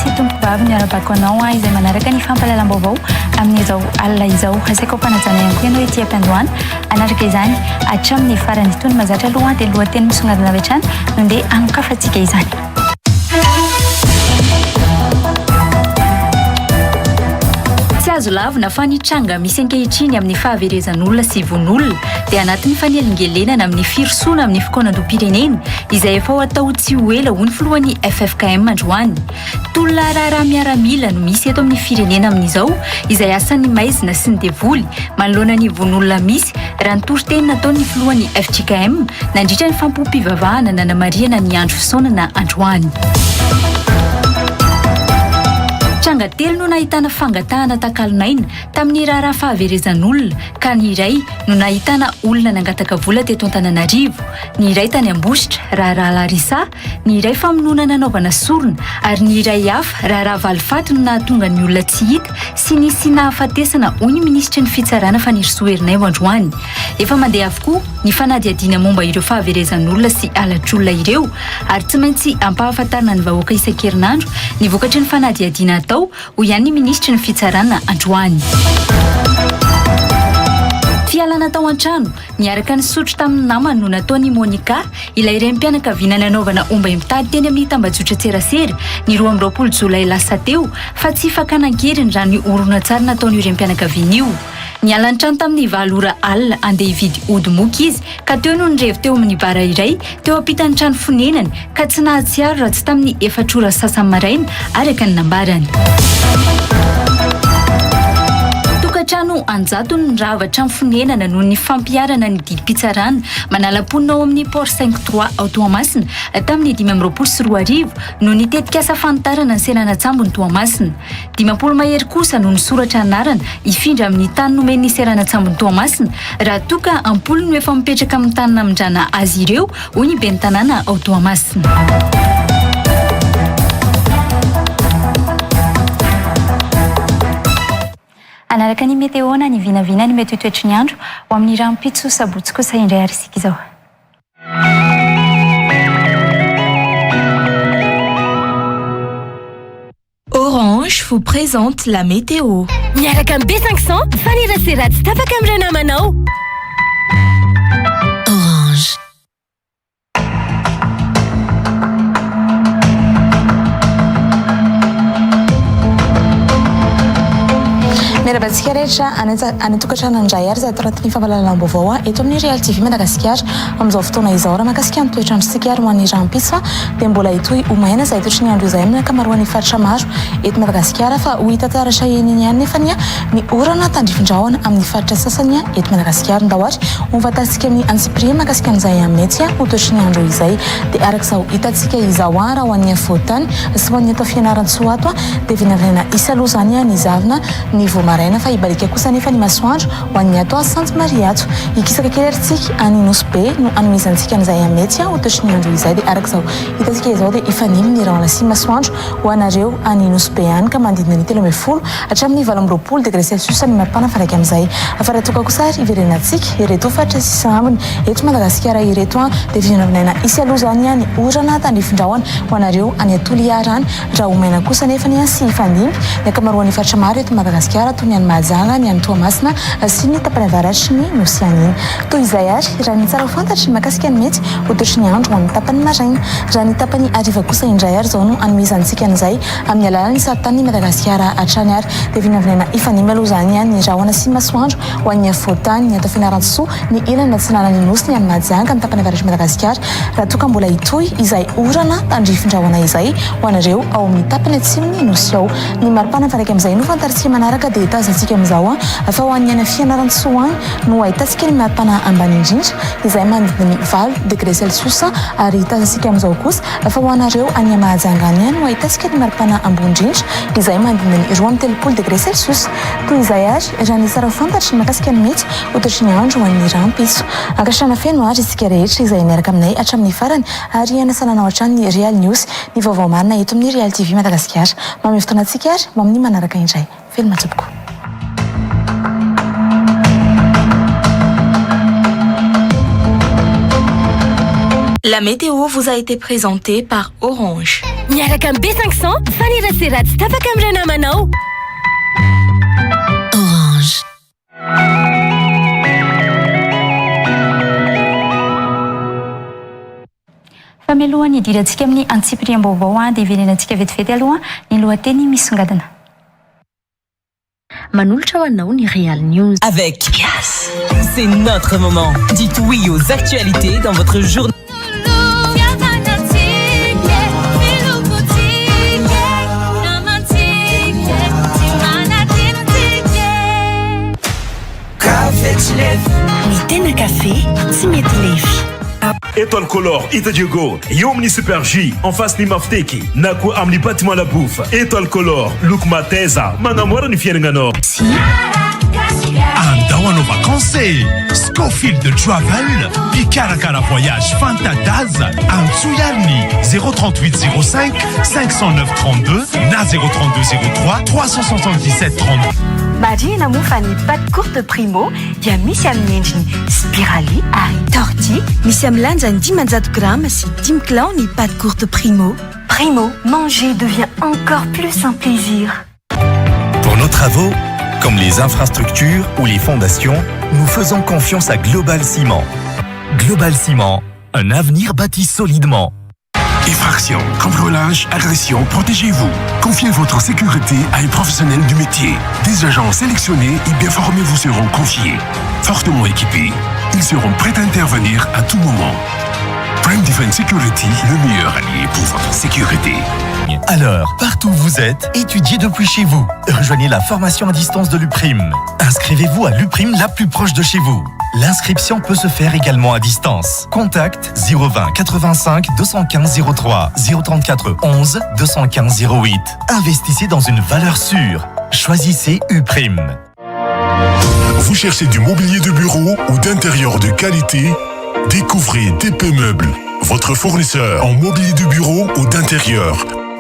sy tompoko vavy niarabako anao izay manaraka ny fampahalalam-baovao amin'izao alina izao asaiko ampanajana ihany koa ianao ety ampiandohana anaraka izany hatramin'ny farany itony mazatra aloha dia lohateny misongadina avy hatrany no ndeha anokafantsika izany. Tsy azo lavina fa nitranga misy ankehitriny amin'ny fahaverezan'olona sy von'olona dia anatin'ny fanelingelenana amin'ny firosoana amin'ny fikaonandrom-pirenena izay efa ho atao tsy ho ela ho ny filohan'ny FFKM androany. Tolona raharaha miaramila no misy eto amin'ny firenena amin'izao izay asan'ny maizina sy ny devoly manoloana ny von'olona misy raha ny toriteny nataon'ny filohan'ny FJKM nandritra ny fampom-pivavahana nanamariana ny andro fisaonana androany. Tranga telo no nahitana fangatahana takalinaina tamin'ny raharaha fahaverezan'olona ka ny iray no nahitana olona nangataka vola teto Antananarivo, ny iray tany Ambositra raharaha Larisa, ny iray famonoana nanaovana sorona ary ny iray hafa raharaha Valifaty no nahatonga ny olona tsy hita sy nisy nahafatesana hoy ny minisitry ny fitsarana Fanirisoa Ernaivo androany. Efa mandeha avokoa ny fanadihadiana momba ireo fahaverezan'olona sy halatr'olona ireo ary tsy maintsy ampahafantarana ny vahoaka isan-kerinandro ny vokatry ny fanadihadiana atao ho ihany ny minisitry ny fitsarana androany. Fialana tao an-trano niaraka ny sotro tamin'ny namany no nataon'ny Monika ilay renim-pianakaviana nanaovana omba mitady teny amin'ny tambajotra Tserasera ny 12 Jolay lasa teo fa tsy fakanan-keriny raha ny horonan-tsary nataon'io renim-pianakaviana io. Niala an-trano tamin'ny 7 ora alina andeha hividy ody moka izy ka teo no nirevy teo amin'ny bara iray teo ampitan'ny trano fonenany ka tsy nahatsiaro raha tsy tamin'ny 4 ora sasany maraina araka ny nambarany. Tokantrano anjato no niravatra amin'ny fonenana noho ny fampiarana ny didim-pitsarana manala-ponina ao amin'ny Port 5-3 ao Toamasina tamin'ny 2024 no nitetika asa fanitarana ny Seranatsambo ny Toamasina. 50 mahery kosa no nisoratra anarana hifindra amin'ny tany nomen'ny Seranatsambo ny Toamasina raha toka ampolo no efa mipetraka amin'ny tany namindrana azy ireo hoy ny ben'ny tanàna ao Toamasina. Anaraka ny meteona ny vinavina ny mety toetry ny andro ho amin'ny rampitso sabotsy kosa indray ary isika izao. Orange vous présente la météo. Miaraka amin'ny B500 fanirasera tsy tapaka amin'ny ray namanao. Orange. Mirabatsika rehetra any tokantrano indray ary izay taratin'ny fampahalalam-baovao eto amin'ny Real TV Madagasikara amin'izao fotoana izao raha mahakasika ny toetrandro ary ho an'ny rampitso dia mbola hitohy omaina izay toetry ny andro izay amin'ny ankamaroan'ny faritra maro eto Madagasikara fa ho hita tsara saheniny ihany nefa ny orana tandrifin-drahona amin'ny faritra sasany eto Madagasikara ndahoatra hovatantsika amin'ny antsipiria mahakasika an'izay mety ho toetry ny andro izay dia arak'izao hitantsika izao raha ho an'ny Fotany sy ho an'ny atao Fianaratsoato dia vinavina isaloha zany ny zavina ny maraina fa ibalika kosa nefa ny masoandro ho an'ny atao Sainte Mariato ikisaka kely aritsika any Nosbe no anomizantsika an'izay mety ho toetry ny andro izay dia arak'izao hitantsika izao dia ifanimy ny rahona sy masoandro ho anareo any Nosbe any ka manodidina ny 13 hatramin'ny 20 degré Celsius ny maripana faraky amin'izay afara toka kosa ary iverenantsika ireto faritra sy sambony eto Madagasikara ireto dia vinavinaina isy aloha zany ny orana tandrifin-drahona ho anareo any Toliara any raha omaina kosa nefa ny sy ifanimy ny ankamaroan'ny faritra maro eto Madagasikara ny any Mahajanga ny any Toamasina sy ny tapany avaratry ny Nosianiny. Toy izay ary raha ny tsara fantatry ny mahakasika ny mety ho toetry ny andro ho amin'ny tapany maraina raha ny tapany hariva kosa indray ary izao no anomizantsika an'izay amin'ny alalan'ny sarintan'ny Madagasikara hatrany ary dia vinavinaina ifanimy aloha zany ny rahona sy masoandro ho an'ny Fotany ny atao Fianarantsoa ny ilana atsinanany Nosy ny any Mahajanga ny tapany avaratry Madagasikara raha toka mbola hitohy izay orana tandrifin-drahona izay ho anareo ao amin'ny tapany atsimony Nosy ao ny maripana faraky amin'izay no fantaritsika manaraka dia tazantsika amin'izao fa ho an'ny any Fianaratsoa any no ahitantsika ny maripana ambany indrindra izay manodidina ny 20 degré Celsius ary tazantsika amin'izao kosa fa ho anareo any Mahajanga any no ahitantsika ny maripana ambony indrindra izay manodidina ny 12 degré Celsius. Toy izay ary raha ny tsara fantatry ny mahakasika ny mety ho toetry ny andro ho an'ny rampitso ankatrana feno ary isika rehetra izay miaraka aminay hatramin'ny farany ary anasananao hatrany ny Real News ny vaovao marina eto amin'ny Real TV Madagasikara mamy fotoanantsika ary ho amin'ny manaraka indray veloma tompoko. La météo vous a été présentée par Orange. Miaraka am B500 faniratsiratsy tapaka amin'ny namanao. Orange. Famelohan'ny idirantsika amin'ny antsipiriam-baovao dia iverenantsika vetivety aloha ny lohateny misongadina. Manolotra ho anao ny Real News. Avec Yes, c'est notre moment. Dites oui aux actualités dans votre journée. Ny tena café tsy mety lefy. Étoile Color Ita Diego eo amin'ny Super J en face ny Mafteky na koa amin'ny bâtiment La Bouffe. Étoile Color loko mateza manamora ny fiainagnanao. Andao hanao vacances Scofield Travel Pikarakara Voyage Fantadaza Antsouyarni 03805 509 32 na 03 377 30. Marina moa fa ny patte courte primo dia misy amin'ny endriny spirali ary torti. Misy amin'ny lanjany 500 grammes sy 10 kilao ny patte courte primo. Primo, manger devient encore plus un plaisir. Pour nos travaux, comme les infrastructures ou les fondations, nous faisons confiance à Global Ciment. Global Ciment, un avenir bâti solidement. Effraction, cambriolage, agression, protégez-vous. Confiez votre sécurité à un professionnel du métier. Des agents sélectionnés et bien formés vous seront confiés. Fortement équipés, ils seront prêts à intervenir à tout moment. Prime Defense Security, le meilleur allié pour votre sécurité. Alors, partout où vous êtes, étudiez depuis chez vous. Rejoignez la formation à distance de l'UPRIM. Inscrivez-vous à l'UPRIM la plus proche de chez vous. L'inscription peut se faire également à distance. Contact 020 85 215 03 034 11 215 08. Investissez dans une valeur sûre. Choisissez UPRIM. Vous cherchez du mobilier de bureau ou d'intérieur de qualité? Découvrez DP Meubles, votre fournisseur en mobilier de bureau ou d'intérieur.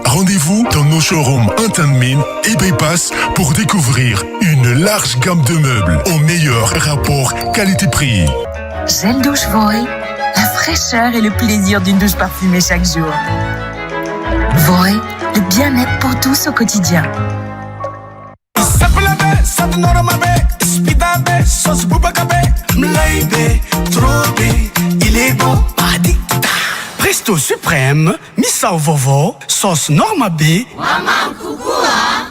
Rendez-vous dans nos showrooms Antanmin et Bypass pour découvrir une large gamme de meubles au meilleur rapport qualité-prix. Gel douche Voy, la fraîcheur et le plaisir d'une douche parfumée chaque jour. Voy, le bien-être pour tous au quotidien. Il est bon, Presto Suprême, Missao Vovo, sauce Norma B. Maman Kukua.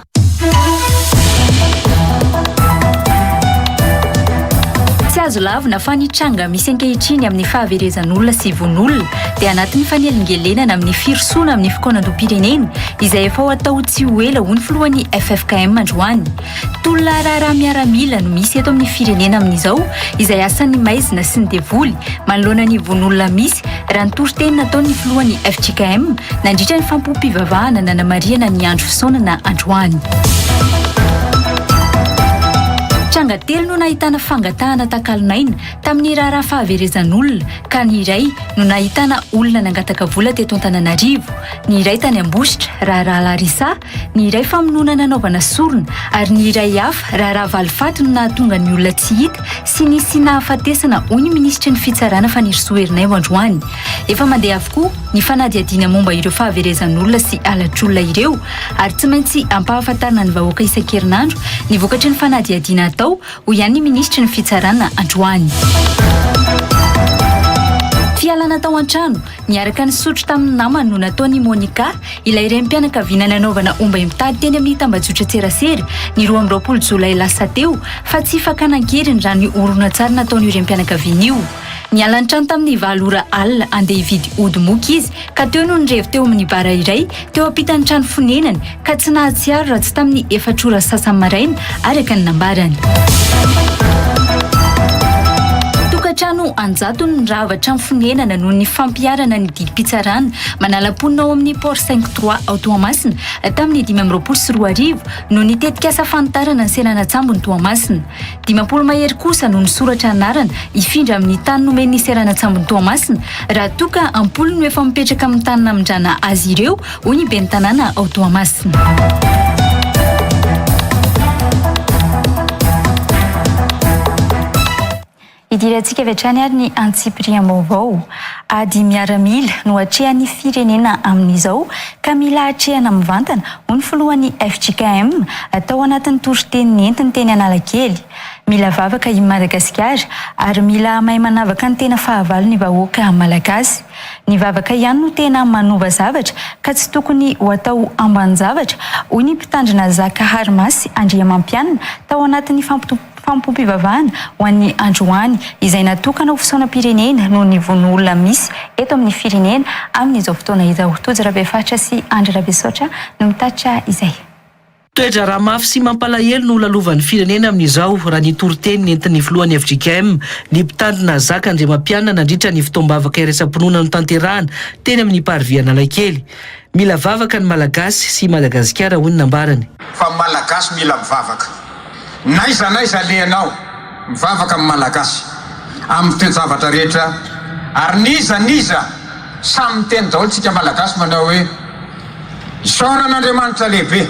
Tsy azo lavina fa nitranga misy ankehitriny amin'ny fahaverezan'olona sy von'olona dia anatin'ny fanelingelenana amin'ny firosoana amin'ny fikoanam-pirenena izay efa ho atao tsy ho ela ho ny filohan'ny FFKM androany. Tolona raharaha miaramila no misy eto amin'ny firenena amin'izao izay asan'ny maizina sy ny devoly manoloana ny von'olona misy raha ny tory-teny nataon'ny filohan'ny FJKM nandritra ny fampompivavahana nanamariana ny andro fisaonana androany. Tranga telo no nahitana fangatahana takalonaina tamin'ny raharaha fahaverezan'olona ka ny iray no nahitana olona nangataka vola teto Antananarivo, ny iray tany Ambositra raharaha Larisa, ny iray famonoana nanaovana sorona ary ny iray hafa raharaha Valifaty no nahatonga ny olona tsy hita sy nisy nahafatesana hoy ny minisitry ny fitsarana Fanirisoa Herinay androany. Efa mandeha avokoa ny fanadihadiana momba ireo fahaverezan'olona sy halatr'olona ireo ary tsy maintsy ampahafantarana ny vahoaka isan-kerinandro ny vokatry ny fanadihadiana atao ho ihany ny minisitry ny fitsarana androany. Fialana tao an-trano niaraka ny sotro tamin'ny namany no nataon'ny Monica ilay renim-pianakaviana nanaovana omba mitady teny amin'ny tambajotra Tserasera ny 12 Jolay lasa teo fa tsy fakanan-keriny raha ny horonan-tsary nataon'io renim-pianakaviana io. Niala ny trano tamin'ny 7 ora alina andeha hividy ody moka izy ka teo no nirevy teo amin'ny bara iray teo ampitan'ny trano fonenany ka tsy nahatsiaro raha tsy tamin'ny 4 ora sasany maraina araka ny nambarany. Tokantrano anjato no niravatra ny fonenana noho ny fampiarana ny didim-pitsarana manala-ponina ao amin'ny Port 5-3 ao Toamasina tamin'ny 2024 no nitetika asa fanitarana ny seranatsambo ny Toamasina. 50 mahery kosa no nisoratra anarana ifindra amin'ny tany nomen'ny seranatsambo ny Toamasina raha toka ampolo no efa mipetraka amin'ny tany namindrana azy ireo hoy ny ben'ny tanàna ao Toamasina. Idirantsika avy hatrany ary ny Antsiprian vaovao. Ady miaramila no atrehan'ny firenena amin'izao ka mila atrehana mivantana ho ny filohan'ny FJKM atao anatin'ny toriteny nentiny teny Analakely. Mila vavaka i Madagasikara ary mila mahay manavaka ny tena fahavalo ny vahoaka malagasy. Ny vavaka ihany no tena manova zavatra ka tsy tokony ho atao ambanin-javatra hoy ny mpitandrina Zaka Harimasy Andriamampianina tao anatin'ny fampompivavahana ho an'ny androany izay natokana ho fisaonam-pirenena noho ny von'olona misy eto amin'ny firenena amin'izao fotoana izao. Tojo Rabefatra sy Andry Rabesotra no mitatitra izay. Toetra raha mafy sy mampalahelo no lalovan'ny firenena amin'izao raha ny toriteny nentin'ny filohan'ny FJKM ny mpitandrina Zaka Andriamampianina nandritra ny fitoam-bavaka iraisam-pinoana no tanterahana teny amin'ny parviana Analakely. Mila vavaka ny Malagasy sy Madagasikara hoy ny nambarany. Fa Malagasy mila mivavaka. Naiza lehanao mivavaka amin'ny Malagasy amin'ny teny-javatra rehetra ary niza samy teny daholo tsika Malagasy manao hoe isaoran'Andriamanitra lehibe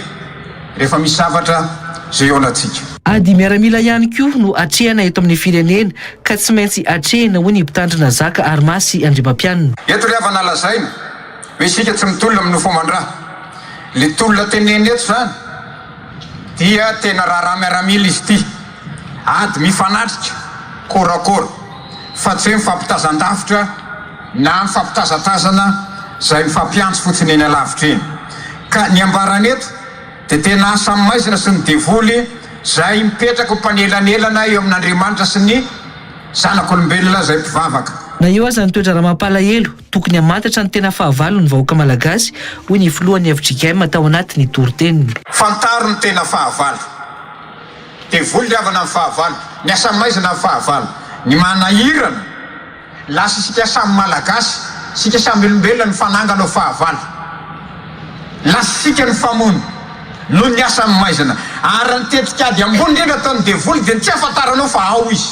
rehefa misy zavatra zay eo anatsika. Ady miaramila ihany koa no atrehana eto amin'ny firenena ka tsy maintsy atrehana hoy ny mpitandrina Zaka Harimasy Andriamampianina. Eto ry havana lazaina hoe isika tsy mitolona amin'ny fomban-draha. Le tolona teneny eto zany dia tena raha miaramila izy ty. Ady mifanatrika korakora fa tsy mifampitazan-davitra na mifampitazatazana zay mifampiantso fotsiny eny alavitra eny. Ka ny ambarany eto dia tena asa maizina sy ny devoly zay mipetraka ho mpanelanelana eo amin'Andriamanitra sy ny zanak'olombelona zay mpivavaka. Na eo aza ny toetra raha mampalahelo tokony hamatatra ny tena fahavalo ny vahoaka malagasy hoy ny filohan'ny FJKM atao anatin'ny toriteniny. Fantaro ny tena fahavalo. Devoly riavana amin'ny fahavalo, ny asa maizina amin'ny fahavalo, ny manahirana lasa sika samy malagasy, sika samy olombelona ny fanangana ao fahavalo. Lasa sika ny famono noho ny asa maizina ary ny tetikady ambony ndrindra ataon'ny devoly dia ny tsy afantaranao fa ao izy,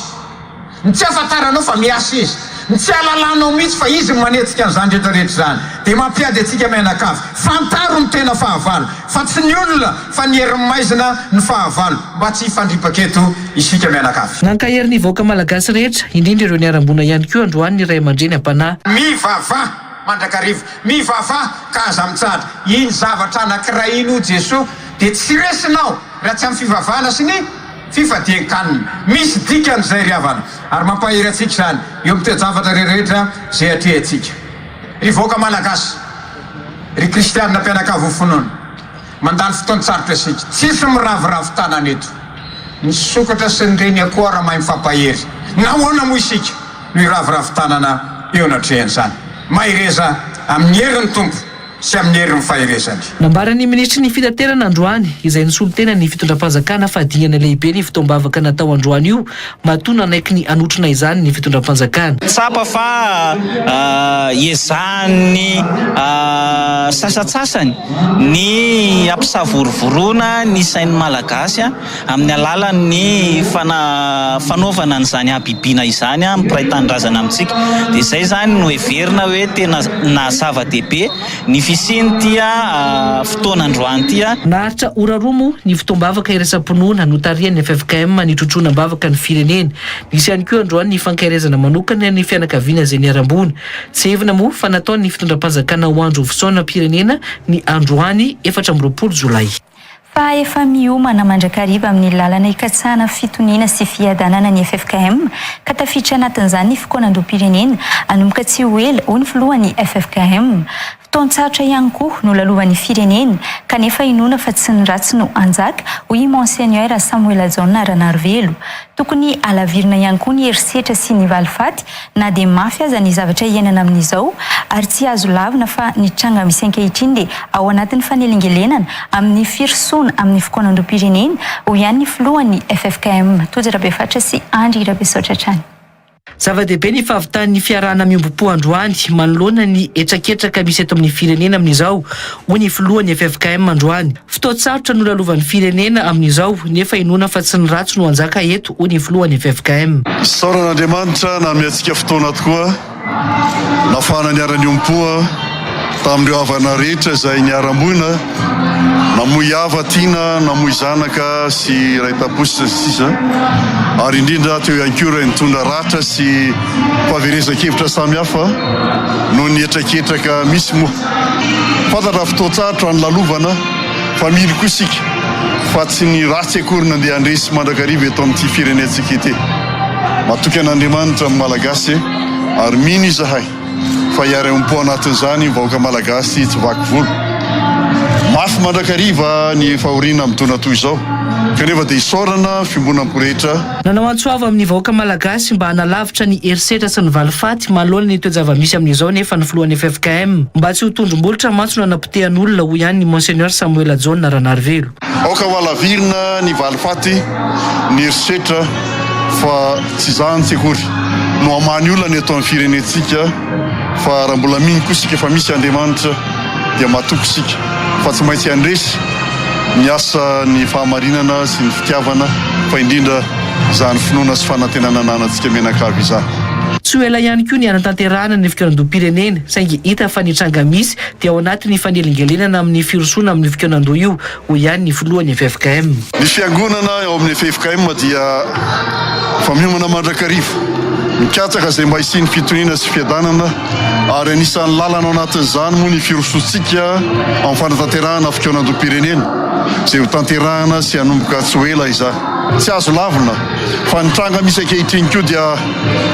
ny tsy afantaranao fa miasa izy, ny tsy alalanao mihitsy fa izy manetsika an'izany rehetrarehetra zany. Dia mampiady atsika mianakavy fantaro ny tena fahavalo fa tsy ny olona fa ny herin'ny maizina ny fahavalo mba tsy hifandripaka eto isika mianakavy. Nankaherin'ny vahoaka malagasy rehetra indrindra ireo niarambona ihany koa androany ny ray aman-dreny am-panahy. Mivavah mandrakariva, mivavah ka aza mitsara. Iny zavatra anankiray iny ho Jesosy dia tsy resinao raha tsy amin'ny fivavahana sy ny fifadian-kanina. Misy dikan'izay ry havana ary mampahery atsika zany eo amin'ny toe-javatra rehetra zay atrehantsika. Ry vahoaka malagasy, ry kristianina mpianakavy ho finoana mandalo fotoana tsarotra asika, tsisy miravoravo tanana eto. Ny sokatra sy ny reny akoa raha mahay mifampahery. Nahoana moa isika no iravoravo tanana eo anatrehan'izany. Mahireza amin'ny herin'ny tompo sy amin'ny herin'ny faherezany. Nambaran'ny ministry ny fitaterana androany izay nisolo tena ny fitondram-panjakana fa dingana lehibe ny fitoam-bavaka natao androany io matona anaiky ny anotrona izany ny fitondram-panjakana. Tsapa fa ezany sasatsasany ny ampisavorovorona ny sain'ny malagasy amin'ny alalan'ny fanaovana n'izany abibina izany mpiray tanindrazana amintsika. Dia izay zany no heverina hoe tena na zava-dehibe ny fisiny tia fotoana androany tia. Naharitra ora roa moa ny fitoam-bavaka iraisam-pinoana no tarihan'ny FFKM ny trotroana-bavaka ny firenena. Nisy ihany koa androany ny fankairezana manokana ny fianakaviana izay niarambona. Tsy hevina moa fa nataony ny fitondram-panjakana ho andro fisaona-pirenena ny androany 4 Jolay. Fa efa miomana mandrakariva amin'ny lalana ikatsahana fitoniana sy fiadanana ny FFKM ka tafiditra anatin'izany ny fikoanan-drom-pirenena anomboka tsy ho ela ho ny filohan'ny FFKM. Fotoan-tsarotra ihany koa no lalovan'ny firenena kanefa inoana fa tsy ny ratsy no anjaka hoy Monseigneur Samuel John Ranarivelo. Tokony alavirina ihany koa ny herisetra sy ny valifaty na dia mafy aza ny zavatra iainana amin'izao ary tsy azo lavina fa ny tranga misy ankehitriny dia ao anatin'ny fanelingelenana amin'ny firosoana amin'ny fikoanan-drom-pirenena ho ihany ny filohan'ny FFKM. Tojo Rabefatra sy Andry Rabesotra trany. Zava-dehibe ny fahavitan'ny fiarahana miombopo androany manoloana ny etraketraka misy eto amin'ny firenena amin'izao hoy ny filohan'ny FFKM androany. Fotoan-tsarotra no lalovan'ny firenena amin'izao nefa inoana fa tsy ny ratsy no anjaka eto hoy ny filohan'ny FFKM. Saoran'Andriamanitra na miantsika fotoana tokoa nafahana niara-niompoa tamin'ireo havana rehetra izay niara-moina namoy hava tiana namoy zanaka sy ray tapositra sisa ary indrindra teo ihany koa ray nitondra ratra sy fahaverezan-kevitra samihafa no nietraketraka misy moa fantatra fotoatsaratra ny lalovana fa mily koa isika fa tsy ny ratsy akory nandeha andresy mandrakariva eto amin'ity firenentsika ity matoky an'Andriamanitra amin'ny malagasy ary mino izahay fa hiary am-po anatin'izany vahoaka malagasy tsy vaky volo mafy mandrakariva ny fahoriana amin'ny tona toy izao kanefa dia isaorana fimbonam-po rehetra nanao antsoava amin'ny vahoaka malagasy mba hanalavitra ny herisetra sy ny valifaty manoloana ny toe-java-misy amin'izao nefa ny filohan'ny FFKM mba tsy ho tondrom-bolitra mantsona napotehan'olona ho ihany ny Monseigneur Samuel John Ranarivelo. aoka valavirina ny valifaty ny herisetra fa tsy zany tsy akory no hamany olona eto amin'ny firenentsika fa raha mbola mino koa sika fa misy Andriamanitra dia matoko sika fa tsy maintsy andresy ny asa ny fahamarinana sy ny fitiavana fa indrindra izany finoana sy fanantenana ananantsika menakavy izany. Tsy ho ela ihany koa ny anatanterahana ny fikiran'andom-pirenena saingy hita fa ny tranga misy dia ao anatin'ny fanelingelenana amin'ny firosoana amin'ny fikiran'andoha io ho ihany ny filohan'ny FFKM. Ny fiangonana ao amin'ny FFKM dia famiomana mandrakariva mikatsaka izay mba hisiany fitoniana sy fiadanana ary anisan'ny lalana ao anatin'izany moa ny firosoantsika amin'ny fanatanterahana fikiran'andom-pirenena izay ho tanterahana sy hanomboka tsy ho ela izany. Tsy azo lavina fa ny tranga misy ankehitriny koa dia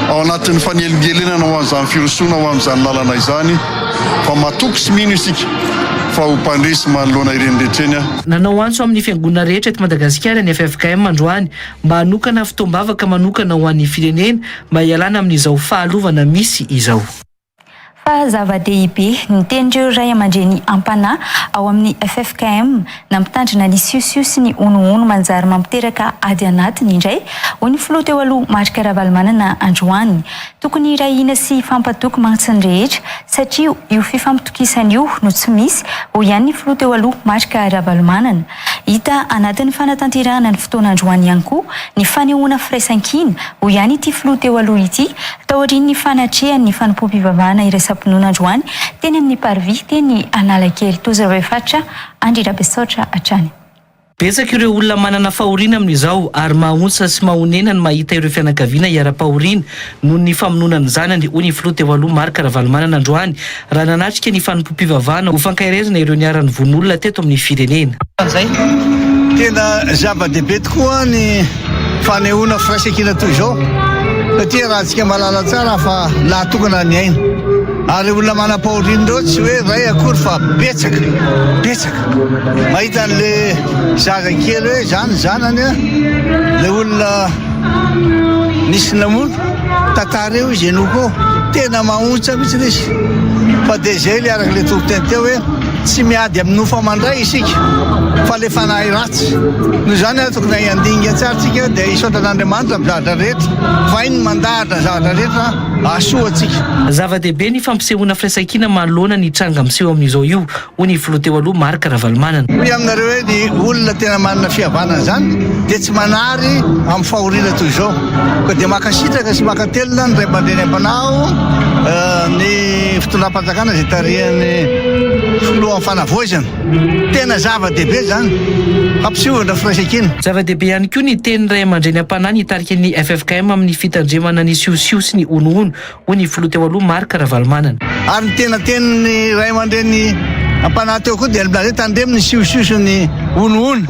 ao anatin'ny fanelingelenana ho an'izany firosoana ho amin'izany lalana izany fa matoky sy mino isika fa ho mpandresy manoloana ireny rehetreny. Nanao antso amin'ny fiangonana rehetra eto Madagasikara ny FFKM androany mba hanokana fitoam-bavaka manokana ho an'ny firenena mba hialana amin'izao fahalovana misy izao. Fa zava-dehibe nitendreo ray aman-dreny ampanahy ao amin'ny FFKM nampitandrina ny siosio sy ny onono manjary mampiteraka ady anatiny indray ho ny filoha teo aloha Marika Ravalomanana androany. Tokony irahina sy fampatoky mantsy ny rehetra satria io fifampitokisana io no tsy misy ho ihany ny filoha teo aloha Marika Ravalomanana. Hita anatin'ny fanatanterahana ny fotoana androany ihany koa ny fanehoana firaisan-kina ho ihany ity filoha teo aloha ity taorian'ny ny fanatrehany ny fanampom-pivavahana iraisam-pinoana androany teny amin'ny parvy teny Analakely tozavefatra Andrirabesaotra hatrany. Betsaka ireo olona manana fahoriana amin'izao ary mahontsa sy mahonena ny mahita ireo fianakaviana hiara-pahoriana noho ny famonoana ny zanany ho ny filoha teo aloha Marika Ravalomanana androany raha nanatrika ny fanampom-pivavahana ho fankairezana ireo niaran'ny von'olona teto amin'ny firenena. Tena zava-dehibe tokoa ny fanehoana firaisan-kina toy izao satria raha antsika malala tsara fa lahatokana ny aina ary olona manam-pahoriana ireo tsy hoe ray akory fa betsaka mahita an'le zazakely hoe zany zanany le olona nisy namono tantara eo izy enoko tena mahontsa mihitsy izy fa dia zay le araka le tompoteny teo hoe tsy miady amin'ny famandray isika fa le fanahy ratsy noho izany tokony andinga tsara tsika dia isaotran'Andriamanitra mizahatra rehetra fa iny mandahatra zavatra rehetra asoa atsika. Zava-dehibe ny fampisehoana firaisan-kina manoloana ny tranga miseho amin'izao io ho ny filoha teo aloha Marika Ravalomanana. Hoy aminareo hoe ny olona tena manana fihavanana zany dia tsy manary amin'ny fahoriana toy izao ka dia makasitraka sy makatelona ny ray aman-dreny am-panahy ny fitondram-panjakana izay tarihany filoha fanavoizana tena zava-dehibe zany fampisehoana firaisan-kina. Zava-dehibe ihany koa ny teny ray aman-dreny am-panahy nitarika ny FFKM amin'ny fitandremana ny siosio sy ny onono ho ny filoha teo aloha Marika Ravalomanana. Ary ny tena tenyny ray aman-dreny am-panahy teo koa dia milaza tandreminy siosio sy ny onono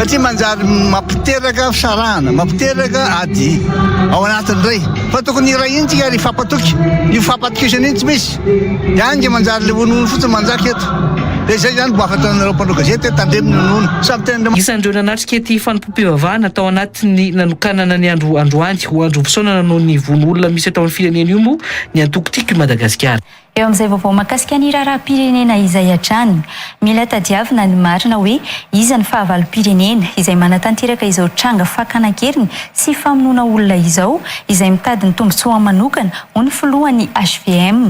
satria manjary mampiteraka fisarahana mampiteraka ady ao anatiny ray fa tokony iray iny tsika ary fampatoky io fampatokisana iny tsy misy dia anga manjary le onono fotsiny manjaka eto dia zay zany mbo afatra nareo mpandro gazety tandreminy onono samy tena isan'ireo nanatrika ity fanampom-pivavahana tao anatiny nanokanana ny androany ho andro fisaonana noho ny von'olona misy atao amin'ny firenena io moa ny antokotiko i Madagasikara. Eo amin'izay vaovao mahakasika ny raharaha-pirenena izay hatrany mila tadiavina ny marina hoe iza ny fahavalo-pirenena izay manatanteraka izao tranga fakana-keriny sy famonoana olona izao izay mitady ny tombontsoa manokana ho ny filohan'ny HVM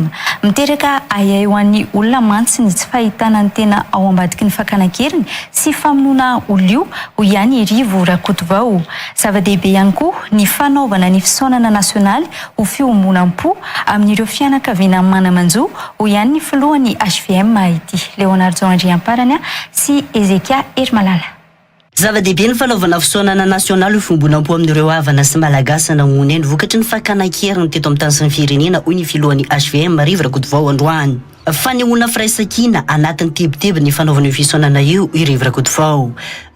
miteraka ayay ho an'ny olona mantsy ny tsy fahitana ny tena ao ambadiky ny fakana-keriny sy famonoana olona io ho ihany Rivo Rakotovao. Zava-dehibe ihany koa ny fanaovana ny fisaonana nasionaly ho fiombonam-po amin'ireo fianakaviana manamanjo Manjo ho ihany ny filohan'ny HVM ity Leonardo Andry amparany sy Ezekia Ermalala. Zava-dehibe ny fanaovana fisaonana nasionaly ho fombonam-po amin'ireo havana sy malagasy nagnony eny vokatry ny fakana-keriny teto amin'ny tany sy ny firenena hoy ny filohan'ny HVM Rive Rakotovao androany. Fanehoana firaisan-kina anatin'ny tebotebo ny fanaovana io fisaonana io i Rive Rakotovao.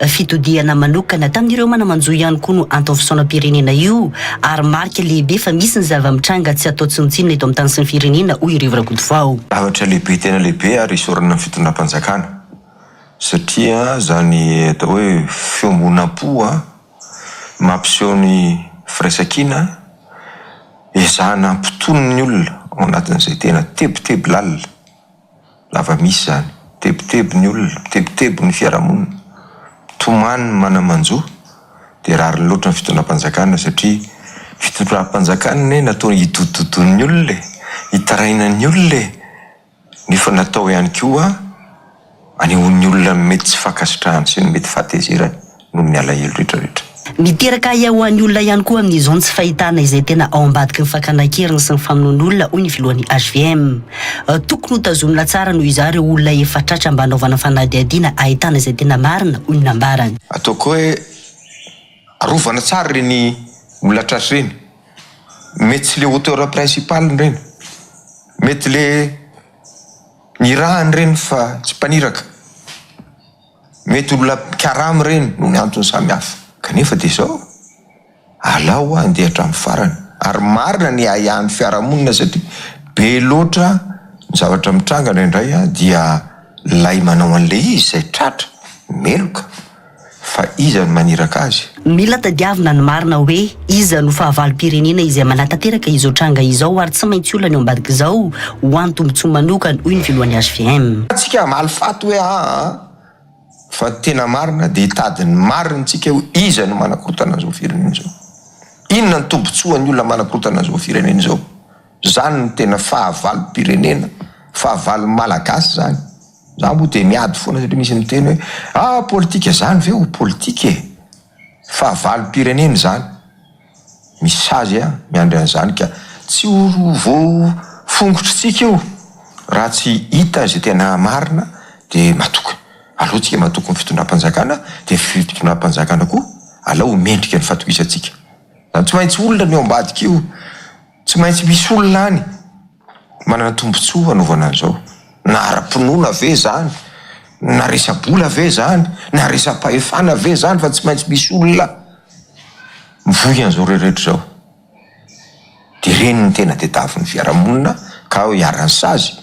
Fitodiana manokana tamin'ireo manamanjo ihany koa no antao fisaonam-pirenena io ary marika lehibe fa misy ny zava-mitranga tsy atao tsinontsinona eto amin'ny tany sy ny firenena hoy i Rive Rakotovao. Zavatra lehibe tena lehibe ary isorana ny fitondram-panjakana. Satria zany atao hoe fiombonan-po mampiseho ny firaisan-kina ezahana ampitony ny olona ao anatin'izay tena tebotebo lalina lava misy zany tebotebo ny olona tebotebo ny fiarahamonina tomany manamanjo dia rariny loatra ny fitondram-panjakana satria fitondram-panjakana natao hitototony olona hitarainany olona nefa natao ihany koa anehoan'ny olona mety tsy fankasitrahany sy ny mety fahatezerany noho ny alahelo rehetrarehetra. Miteraka iahoan'ny olona ihany koa amin'izao tsy fahitana izay tena ao ambadiky ny fakana-keriny sy ny famonoan'olona hoy ny filohan'ny HVM. Tokony ho tazomina tsara noho izareo olona efa tratra mba hanaovana fanadihadiana ahitana izay tena marina hoy ny nambarany. Ataoko hoe arovana tsara reny olona tratra reny. Mety tsy le auteur principal reny. Mety le ny rahany reny fa tsy mpaniraka. Mety olona karamy reny noho ny antony samihafa. Kanefa dia izao alao andeha hatramin'ny farany ary marina ny ahiahan'ny fiarahamonina satria be loatra ny zavatra mitranga indray dia lay manao an'ilay izy izay tratra meloka fa iza no maniraka azy. Mila tadiavina ny marina hoe iza no fahavalo-pirenena izay manatanteraka izao tranga izao ary tsy maintsy olana eo ambadika izao ho an'ny tombontsoa manokana hoy ny filohan'ny HVM. Tsika malifaty hoe fa tena marina dia hitadiny marina tsika hoe iza no manakorotana an'izao firenena izao. Inona ny tombontsoa ny olona manakorotana an'izao firenena izao. Zany no tena fahavalo-pirenena, fahavalo malagasy zany. Za moa dia miady foana satria misy miteny hoe politika zany ve ho politika e. Fahavalo-pirenena zany. Misy sazy miandry an'izany ka tsy ho fongotritsika io. Raha tsy hita izay tena marina dia matoka. Alohantsika matoky ny fitondram-panjakana dia fitondram-panjakana koa alao mendrika ny fatokisantsika. Zany tsy maintsy olona ny ao ambadika io. Tsy maintsy misy olona any manana tombontsoa anaovana an'izao. Na ara-pinoana ve zany, na resa-bola ve zany, na resa-pahefana ve zany fa tsy maintsy misy olona mivoy an'izao rehetrarehetra izao. Dia reny ny tena tediavin'ny fiarahamonina ka ho hiarany sazy.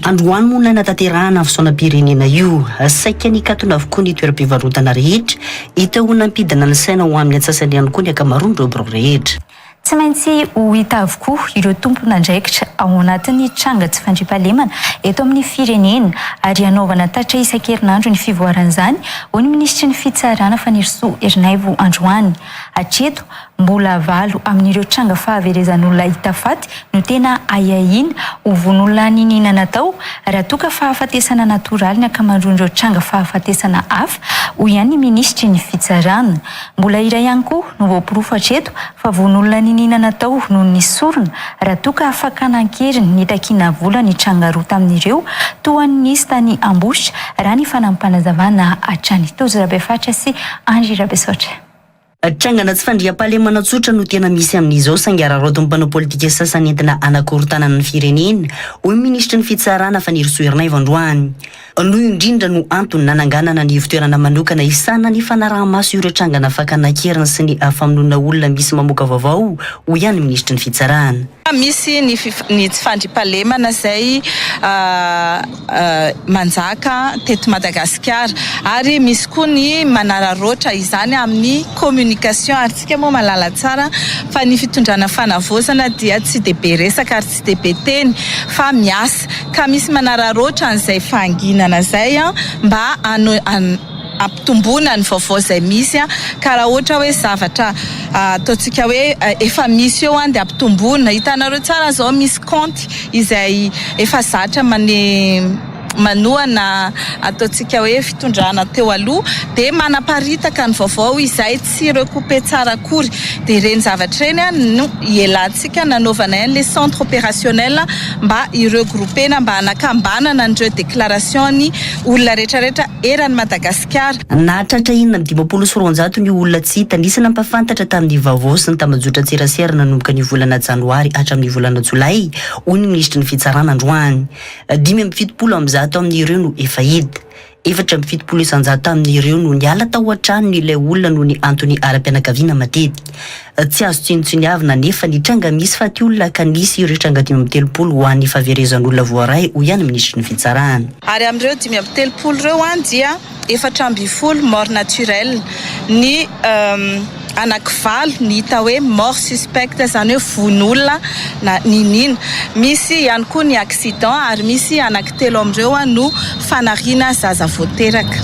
Androany moa natanterahana fisaonam-pirenena io saika nikatona avokoa ny toeram-pivarotana rehetra hita ho nampidana ny saina ho amin'ny atsasany ihany koa ny ankamaroan'ireo birao rehetra. Tsy maintsy ho hita avokoa ireo tompona andraikitra ao anatin'ny tranga tsy fandriampahalemana eto amin'ny firenena ary hanaovana tatra isan-kerinandro ny fivoaran'izany ho ny minisitry ny fitsarana Fanirisoa Erinaivo androany. Hatreto mbola valo amin'ireo tranga fahaverezan'olona hita faty no tena ahiahina ho von'olona nininana tao raha toa ka fahafatesana natoraly ny ankamaroan'ireo tranga fahafatesana hafa ho ihany ny minisitry ny fitsarana. Mbola iray ihany koa no voapirofo hatreto fa von'olona nininana tao no nisorona raha toa ka afakanan-keriny ny takiana vola ny tranga roa tamin'ireo toa ny nisy tany Ambositra raha ny fanampanazavana hatrany. Tozy Rabefatra sy Andry Rabesotra. Trangana tsy fandriam-pahalemana tsotra no tena misy amin'izao saingy araroto ny mpanao politika sasany entina anakorontanana ny firenena hoy ministra ny fitsarana Fanirisoa Erinaivo androany. Noho indrindra no antony nananganana ny fitoerana manokana isana ny fanaraha-maso ireo trangana fakana-keriny sy ny famonoana olona misy mamoaka vaovao ho ihany ministra ny fitsarana. Misy ny tsy fandriam-pahalemana izay manjaka teto Madagasikara ary misy koa ny manararoatra izany amin'ny communication ary tsika moa malala tsara fa ny fitondrana fanavozana dia tsy dia be resaka ary tsy dia be teny fa miasa ka misy manararoatra an'izay fahanginana izay mba ampitomboana ny vaovao izay misy ka raha ohatra hoe zavatra ataontsika hoe efa misy eo dia ampitomboana. Hitanareo tsara zao misy compte izay efa zatra manoana ataontsika hoe fitondrana teo aloha dia manaparitaka ny vaovao izay tsy recoupe tsara akory dia ireny zavatra ireny no ialantsika nanaovana ihany le centre opérationnel mba iregroupena mba hanakambanana an'ireo déclaration ny olona rehetrarehetra eran'ny Madagasikara. Nahatratra inona amin'ny 20 ny olona tsy hita nisy nampafantatra tamin'ny vaovao sy ny tambajotra tserasera nanomboka ny volana janoary hatramin'ny volana jolay hoy ny ministry ny fitsarana androany. 570 amin'izao amin'ireo no efa hita. 470 isanjato amin'ireo no niala tao an-trano ilay olona no ny antony ara-pianakaviana matetika. Tsy azo tsinotsiniavina nefa ny tranga misy fa ty olona ka nisy ireo tranga 530 ho an'ny fahaverezan'olona voaray ho ihany ministry ny fitsarana. Ary amin'ireo 530 ireo dia 420 mort naturel ny anakivalo ny hita hoe mort suspect zany hoe von'olona na ninina. Misy ihany koa ny accident ary misy anankitelo amin'ireo no fanariana zaza voateraka.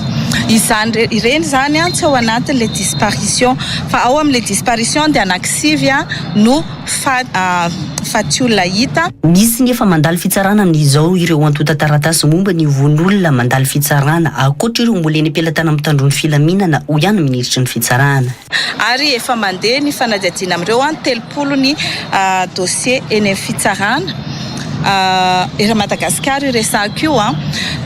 Izany ireny zany tsy ao anatin'le disparition fa ao amin'le disparition dia anankisivy no faty olona hita. Misy nefa mandalo fitsarana amin'izao ireo antota taratasy momba ny von'olona mandalo fitsarana ankoatra ireo mbola eny am-pelatana mitandro ny filaminana ho ihany ministry ny fitsarana. Ary efa mandeha ny fanadihadiana amin'ireo 30 ny dossier eny fitsarana era Madagasikara iresahako io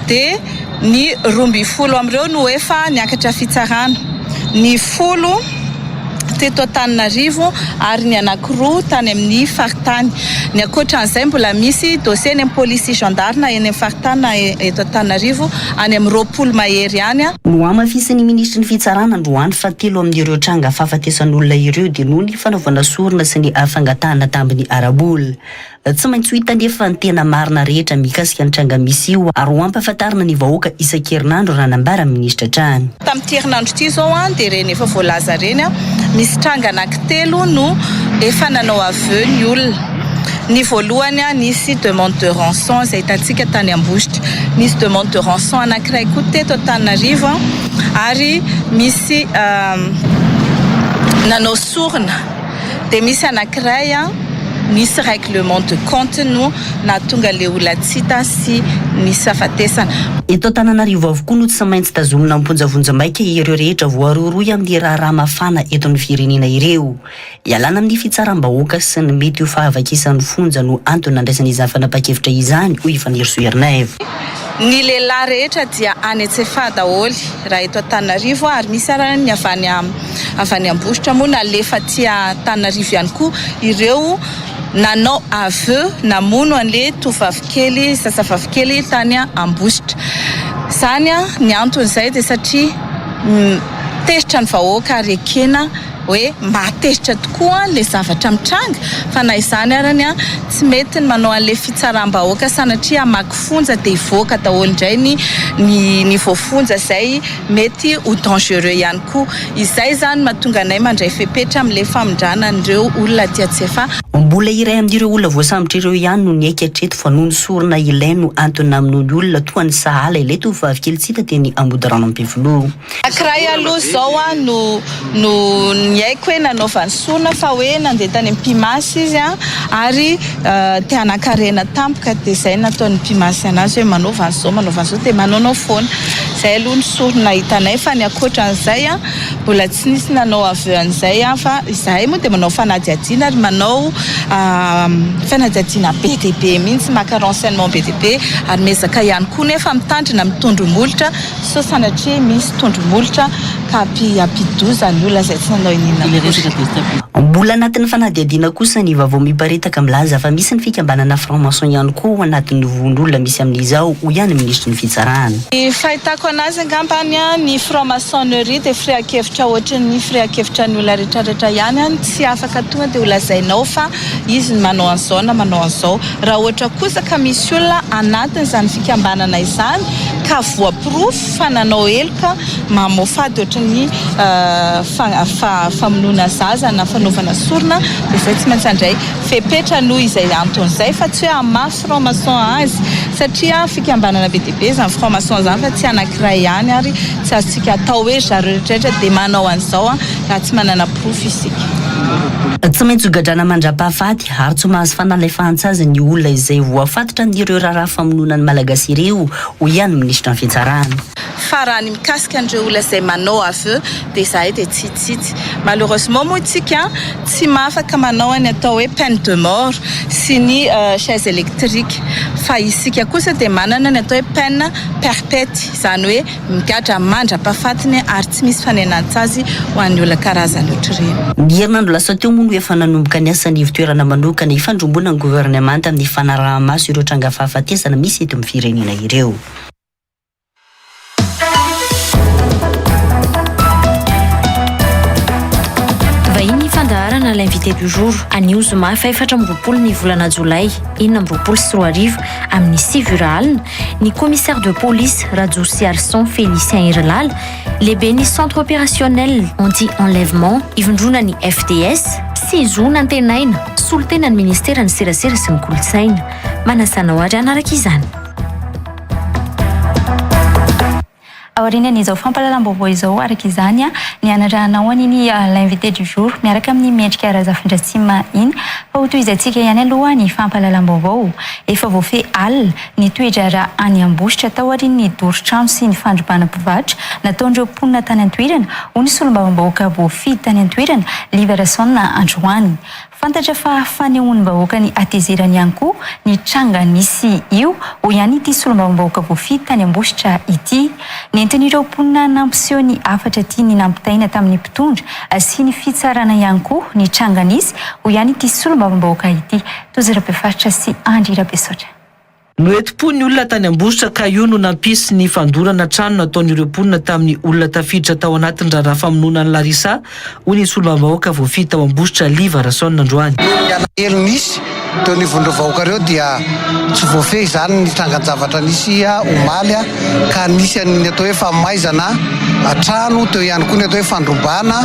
dia ny 12 amin'ireo no efa niakatra fitsarana, ny 10 teto Antananarivo ary ny anankiroa tany amin'ny faritany. Ny ankoatran'izay mbola misy dossier eny amin'ny police gendarme eny amin'ny faritany eto Antananarivo any amin'ny 20 mahery ihany. No amafisin'ny ministry ny fitsarana androany fa 3 amin'ireo tranga fahafatesan'olona ireo dia noho ny fanaovana sorona sy ny afangatahana tambiny arabola. Tsy maintsy hita nefa ny tena marina rehetra mikasika ny tranga misy io ary ho ampahafantarina ny vahoaka isan-kerinandro raha nambara ministra trany. Tamin'ity herinandro ity zao dia ireny efa voalaza ireny misy tranga anankitelo no efa nanao aveu ny olona. Ny voalohany nisy demande de rançon izay hitantsika tany Ambositra, nisy demande de rançon anankiray koa teto Antananarivo ary misy nanao sorona dia misy anankiray nisy règlement de compte no nahatonga le olona tsy hita sy nisy afatesana. Eto Antananarivo avokoa no tsy maintsy tazomina amponjavonjamaika ireo rehetra voarohirohy amin'ny raha mafana eto amin'ny firenena ireo. Ialana amin'ny fitsaram-bahoaka sy ny mety ho fahavakisan'ny fonja no antony nandraisan'izany fanapa-kevitra izany hoy Ivanir Soernaivo. Ny lehilahy rehetra dia any Antsefa daholo raha eto Antananarivo ary misy arany avy any Ambositra moa nalefa aty Antananarivo ihany koa ireo nanao aveu namono an'le tovavikely sasavavikely tany Ambositra. Izany ny anton'izay dia satria tezitra ny vahoaka ary ekena hoe matezitra tokoa le zavatra mitranga fa na izany arany tsy mety ny manao an'le fitsaram-bahoaka sanatria amaky fonja dia ivoaka daholo indray ny voafonja izay mety ho dangereux ihany koa. Izay zany mahatonga anay mandray fepetra amin'le famondrana an'ireo olona aty Antsefa. Mbola iray amin'ireo olona voasambotra ireo ihany no niaika hatreto fa noho ny sorona ilainy antony amin'ny olona toa ny sahala ilay tovavikely tsy hita dia ny ambody rano am-pivoloha. Ankiray aloha zao no niaiko hoe nanaovany sorona fa hoe nandeha tany amin'ny Pimasy izy ary te hanakarena tampoka dia izay nataon'ny Pimasy anazy hoe manaovany zao dia manaonao foana. Izay aloha ny sorona hitanay fa ny ankoatran'izay mbola tsy nisy nanao aveu an'izay fa izahay moa dia manao fanadihadiana ary manao fanadihadiana be dia be mihitsy maka renseignement be dia be ary mezaka ihany koa nefa mitandrina mitondromolotra so sanatria misy tondromolotra ka ampidoza ny olona izay tsy nanao inina. Mbola anatin'ny fanadihadiana kosa ny vaovao miparitaka milaza fa misy ny fikambanana franc-maçon ihany koa ao anatin'ny von'olona misy amin'izao ho ihany ministry ny fitsarana. Ny fahitako anazy angambany ny franc-maçonnerie dia firehan-kevitra ohatran'ny firehan-kevitra ny olona rehetrarehetra ihany tsy afaka tonga dia ho lazainao fa izy manao an'izao na manao an'izao. Raha ohatra kosa ka misy olona anatin'izany fikambanana izany ka voaporofo fa nanao eloka mamofady ohatran'ny famonoana zaza na fanaovana sorona dia izay tsy maintsy andray fepetra noho izay anton'izay fa tsy hoe amafy franc-maçon azy satria fikambanana be dia be izany franc-maçon izany fa tsy anankiray ihany ary tsy azontsika atao hoe zareo rehetrarehetra dia manao an'izao raha tsy manana porofo isika. tsy maintsy hogadrana mandra-pahafaty ary tsy mahazo fanalefahan-tsazy ny olona izay voafatotra n'ireo raharaha famonoana ny malagasy ireo ho ihany minisitra ny fitsarana. Fa raha ny mikasika an'ireo olona izay manao aveu dia izahay dia tsitsitsy. Malheureusement moa tsika tsy mahafaka manao ny atao hoe peine de mort sy ny chaise électrique fa isika kosa dia manana ny atao hoe peine perpète izany hoe migadra mandra-pahafatiny ary tsy misy fanenan-tsazy ho an'ny olona karazany ohatr'ireny. Ny herinandro lasa teo moa no efa nanomboka ny asan'ny ivitoerana manokana ifandrombona ny gouvernement amin'ny fanaraha-maso ireo tranga fahafatesana misy eto amin'ny firenena ireo. Vahiny fandaharana l'invité du jour anio zoma fa 4 ny volana jolay 2024 amin'ny Sivura Alina ny commissaire de police Rajousi Arson Félicien Irlal lehibe ny centre opérationnel anti-enlèvement ivondrona ny FDS sy zo nantenaina solotena ny ministera ny serasera sy ny kolotsaina manasana ho ary anaraka izany. Aoriana izao fampahalalam-baovao izao araka izany ny anaranao aniny l'invité du jour miaraka amin'ny mendrika Razafindratsima iny fa ho toizantsika ihany aloha ny fampahalalam-baovao efa voafehy alina ny toedrara any Ambositra tao aorian'ny doro-trano sy ny fandrombana-mpivarotra nataon'ireo mponina tany an-toerana ho ny solombavambahoaka voafidy tany an-toerana Liverason Androany. Fantatra fa fanehoan'ny vahoaka ny atezerany ihany koa ny tranga nisy io ho ihany ity solombavambahoaka voafidy tany Ambositra ity. Nentin'ireo mponina nampiseho ny afatra ity ny nampitaina tamin'ny mpitondra sy ny fitsarana ihany koa ny tranga nisy ho ihany ity solombavambahoaka ity. Tozara-pifaritra sy Andry Rabesotra. Noetim-po ny olona tany Ambositra ka io no nampisy ny fandorana trano nataon'ireo mponina tamin'ny olona tafiditra tao anatin'ny raharaha famonoana ny Larisa ho ny solombavambahoaka voafidy tao Ambositra Liverason Androany. Elo nisy teo ny vondrovahoaka reo dia tsy voafehy izany ny trangan-javatra nisy omaly ka nisy ny atao hoe famaizana trano teo ihany koa ny atao hoe fandrombana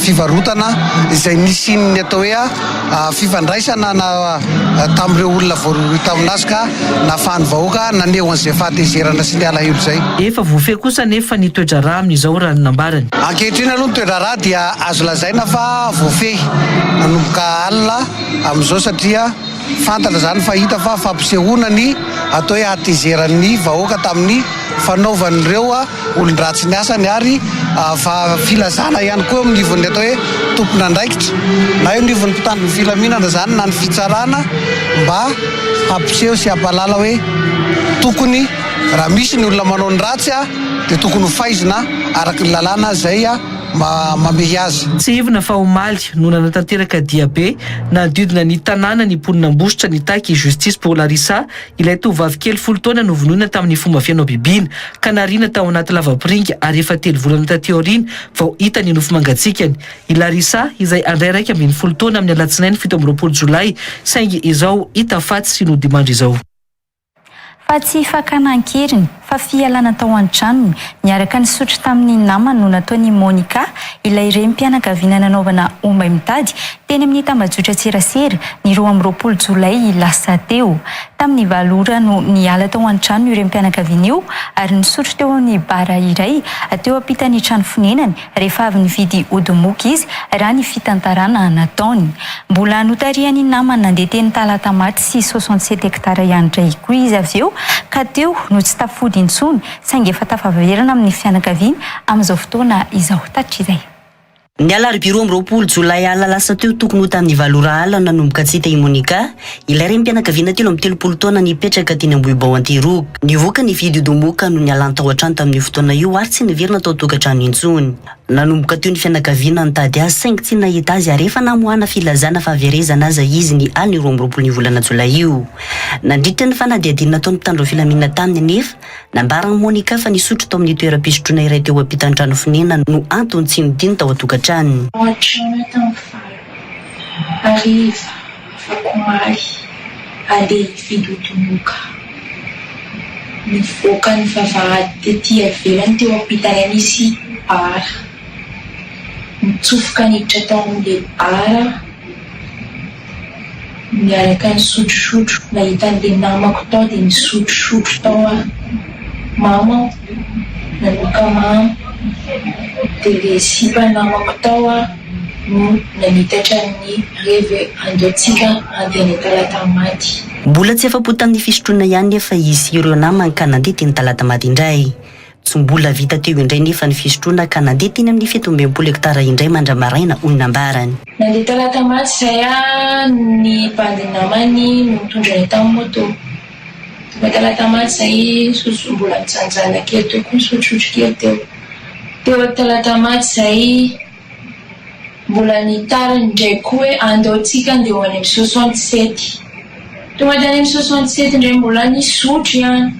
fivarotana izay nisy ny atao hoe fifandraisana na tamin'ireo olona voarory taminazy ka nafahany vahoaka naneho an'izay fahatezerana sy ny alahelo zay. Efa voafehy kosa nefa ny toedrara amin'izao raha ny nambarany. Ankehitriny aloha ny toedrara dia azo lazaina fa voafehy nanomboka alina amin'izao satria fantatra zany fa hita fa fampisehoana ny atao hoe atezeran'ny vahoaka tamin'ny fanaovan'ireo olon-dratsy ny asany ary filazana ihany koa amin'ny nivon'ny atao hoe tompona andraikitra na io nivon'ny mpitandron'ny filaminana zany na ny fitsarana mba hampiseho sy hampalala hoe tokony raha misy ny olona manao ny ratsy dia tokony ho faizina araka ny lalàna zay mamehy azy. Tsy hevina fa omaly no nanatanteraka diabe nadidina ny tanàna ny mponina Ambositra ny taky justice pour Larisa ilay tovovavy kely 10 taona no vonoina tamin'ny fomba fiainao bibiana ka nariana tao anaty lavapiringa ary efa 3 volana taty aoriana vao hita ny nofo mangatsikany. I Larisa izay andray raika ambin'ny 10 taona amin'ny alatsinainy 17 Jolay saingy izao hita faty sy nodimandry izao. Fa tsy fakanan-keriny fa fialana tao an-tranony niaraka nisotro tamin'ny namany no nataony Monica ilay renim-pianakaviana nanaovana omby mitady teny amin'ny tambajotra Tserasera ny 20 Jolay lasa teo. Tamin'ny valora no niala tao an-trano io renim-pianakaviana io ary nisotro teo amin'ny bara iray teo ampitany trano fonenany rehefa avy nividy ody-moka izy raha ny fitantarana nataony. Mbola notariany namany nandeha teny Talata maty sy 67 hektara ihany indray koa izy avy eo ka teo no tsy tafody intsony saingy efa tafaverana amin'ny fianakaviana amin'izao fotoana izao tatrizay. Ny alarobia 20 Jolay alina lasa teo tokony ho tamin'ny valora alina nanomboka tsy hita i Monica ilay renim-pianakaviana telo amin'ny 30 taona nipetraka teny Ambohibao Antiroko. Nivoaka ny vidy ody-moka no nialany tao an-trano tamin'ny fotoana io ary tsy niverina tao tokantrano intsony. Nanomboka teo ny fianakaviana nitady azy saingy tsy nahita azy ary efa namoahana filazana fahaverezana aza izy ny alina 20 ny volana Jolay io. Nandritra ny fanadihadina nataon'ny mpitandro filaminana taminy nefa nambarany Monica fa nisotro tao amin'ny toeram-pisotroana iray teo ampitan'ny trano fonenana no antony tsy nidiny tao atokantrano. Ohatrany tamin'ny ariva fakomaly aleha hividy ody-moka. Nivoaka ny vavahady tetỳ avelany teo ampitany anisy bara. Nitsofoka niditra tao amin'ilay bara. Niaraka nisotrosotro nahita an'ilay namako tao dia nisotrosotro tao mama nanoka mama dia ilay sipa namako tao no namitatra ny revy andeontsika andeha ny talata maty. Mbola tsy afa-po tamin'ny fisotroana ihany nefa izy ireo namany ka nandeha teny talata maty indray. Tsy mbola vita teo indray nefa ny fisotroana ka nandeha teny amin'ny 17 hektara indray mandramaraina hoy nambarany. Nandeha talata maty zay ny bandy namany no mitondra ny tamin'ny moto. Tonga talata maty zay mbola mijanojana kely teo koa misotrotro kely teo. Teo talata maty zay mbola nitariny indray koa hoe andeontsika andeha ho any amin'ny 67. Tonga tany amin'ny 67 indray mbola nisotro ihany.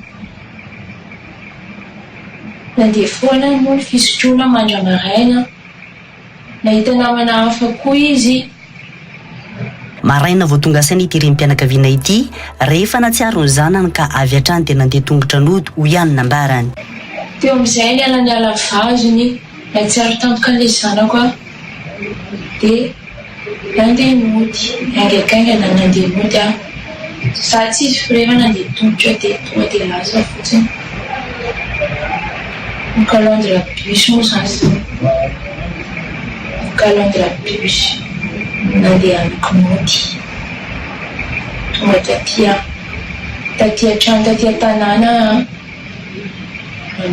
Nandeha foana moa ny fisotroana mandramaraina. Nahita namana hafa koa izy. Maraina vao tonga saina ity renim-pianakaviana ity, rehefa natsiaro ny zanany ka avy hatrany tena nandeha tongotra nody ho ihany nambarany. Teo amin'izay ny ala vazony, natsiaro tampoka ilay zanako dia nandeha nody, aingaikaingana nandeha nody aho. Za tsy izy rehefa nandeha tongotra dia tonga dia lasa fotsiny. Au calon de la bus moa zany. Au calon de la bus nandeha anakinody. Tonga taty trano taty tanàna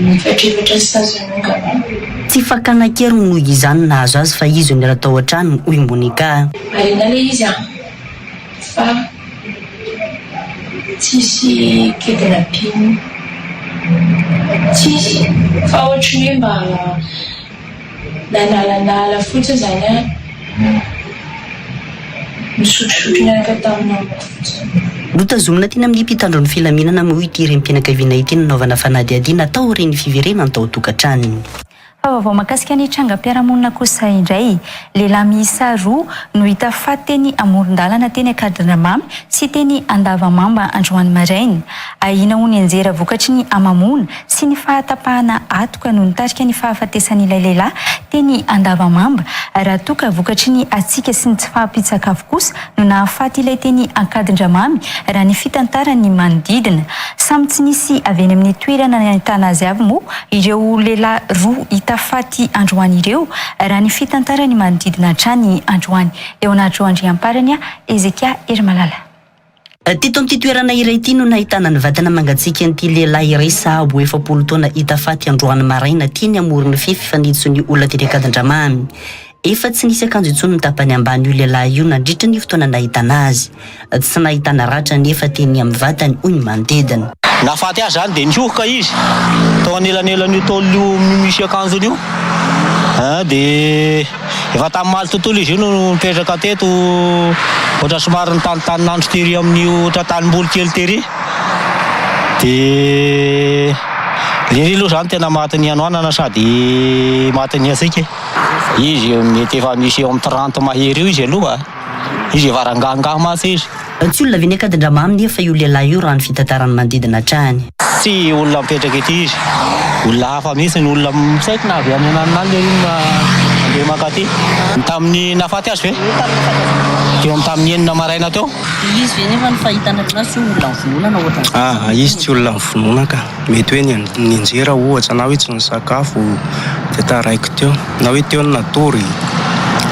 mifatrefatra sy tazanongana. Tsy fakana-kely noho izany nahazo azy fa izy ny atao an-trano hoy Monika. Marina ilay izy fa tsisy kedina pino. Tsisy fa ohatry hoe mba nanalanala fotsiny zany misotrosotro niaraka taminao fotsiny. Notazomina teny amin'ny mpitandro ny filaminana moa ity renim-pianakaviana ity nanaovana fanadihadiana tao reny fiverenany tao tokantranony. Vaovao mahakasika ny trangam-piarahamonina kosa indray, lehilahy miisa roa no hita faty teny amoron-dalana teny Akadramamy sy teny Andavamamba androany maraina. Ahina ho ny anjera vokatry ny amamoana sy ny fahatapahana atoka no nitarika ny fahafatesan'ilay lehilahy teny Andavamamba. Raha toka vokatry ny atsika sy ny tsy fahampitsakafo kosa no nahafaty ilay teny Akadramamy raha ny fitantarany manodidina. Samy tsy nisy avy eny amin'ny toerana nahitana azy avy moa ireo lehilahy roa hita faty androany ireo raha ny fitantarany manodidina hatrany androany. Eo anaty andriamparany Ezekia Ermalala. Teto amin'ity toerana iray ity no nahitana ny vatana mangatsiaka an'ity lehilahy iray sahabo 7 taona hita faty androany maraina tiany amoron'ny fifaniditsy ny olona teny Akadramamy. Efa tsy nisy akanjo intsony ny tapany ambany io lehilahy io nandritra ny fotoana nahitana azy. Tsy nahitana ratra nefa teny amin'ny vatany hoy ny manodidina. Nafaty azy zany dia niohoka izy tao anelan'elan'io taolio misy akanjony io dia efa tamin'ny maly tontolo izy io no mipetraka teto ohatra somary nitanotaninandro tery amin'ny ohatra tanimboly kely tery dia lery aloha zany tena matiny anoanana sady matiny asika. Izy mety efa misy eo amin'ny 30 mahery io izy aloha izy efa rangahangaha masa izy. Tsy olona avy ny Akadramamy nefa io lehilahy io raha ny fitantarany manodidina hatrany. Tsy olona mipetraka ety izy, olona hafa mihitsy ny olona misaiko na avy amin'ny ananany le ino andeha makaty. Tamin'ny nafaty azy ve? Teo amin'ny tamin'ny 9 maraina teo. Izy ve nefa ny fahitana azy olona mivonona ohatra? Izy tsy olona mivonona ka. Mety hoe ny anjera ohatra na hoe tsy ny sakafo dia taraiky teo na hoe teo ny natory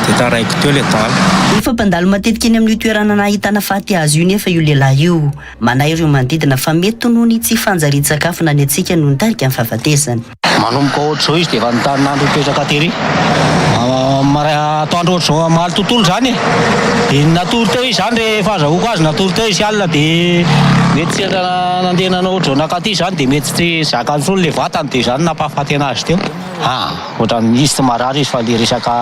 dia taraiky teo le tala. Efa mpandalo matetika eny amin'ny toerana nahitana faty azy io nefa io lehilahy io manahy ireo manodidina fa mety noho ny tsy fanjarian-tsakafo na ny atsika no nitarika amin'ny fahafatesany. Manomboka ohatry zao izy dia efa nitaninandro mipetraka tery atoandro ohatry zao maly tontolo zany dia natory teo izy zany rehefa azahoako azy natory teo izy alina dia mety tsy nandeha nanao ohatry zao nakaty zany dia mety tsy zaka ntsony le vatany dia zany nampahafaty anazy teo. Ohatra izy tsy marary izy fa le resaka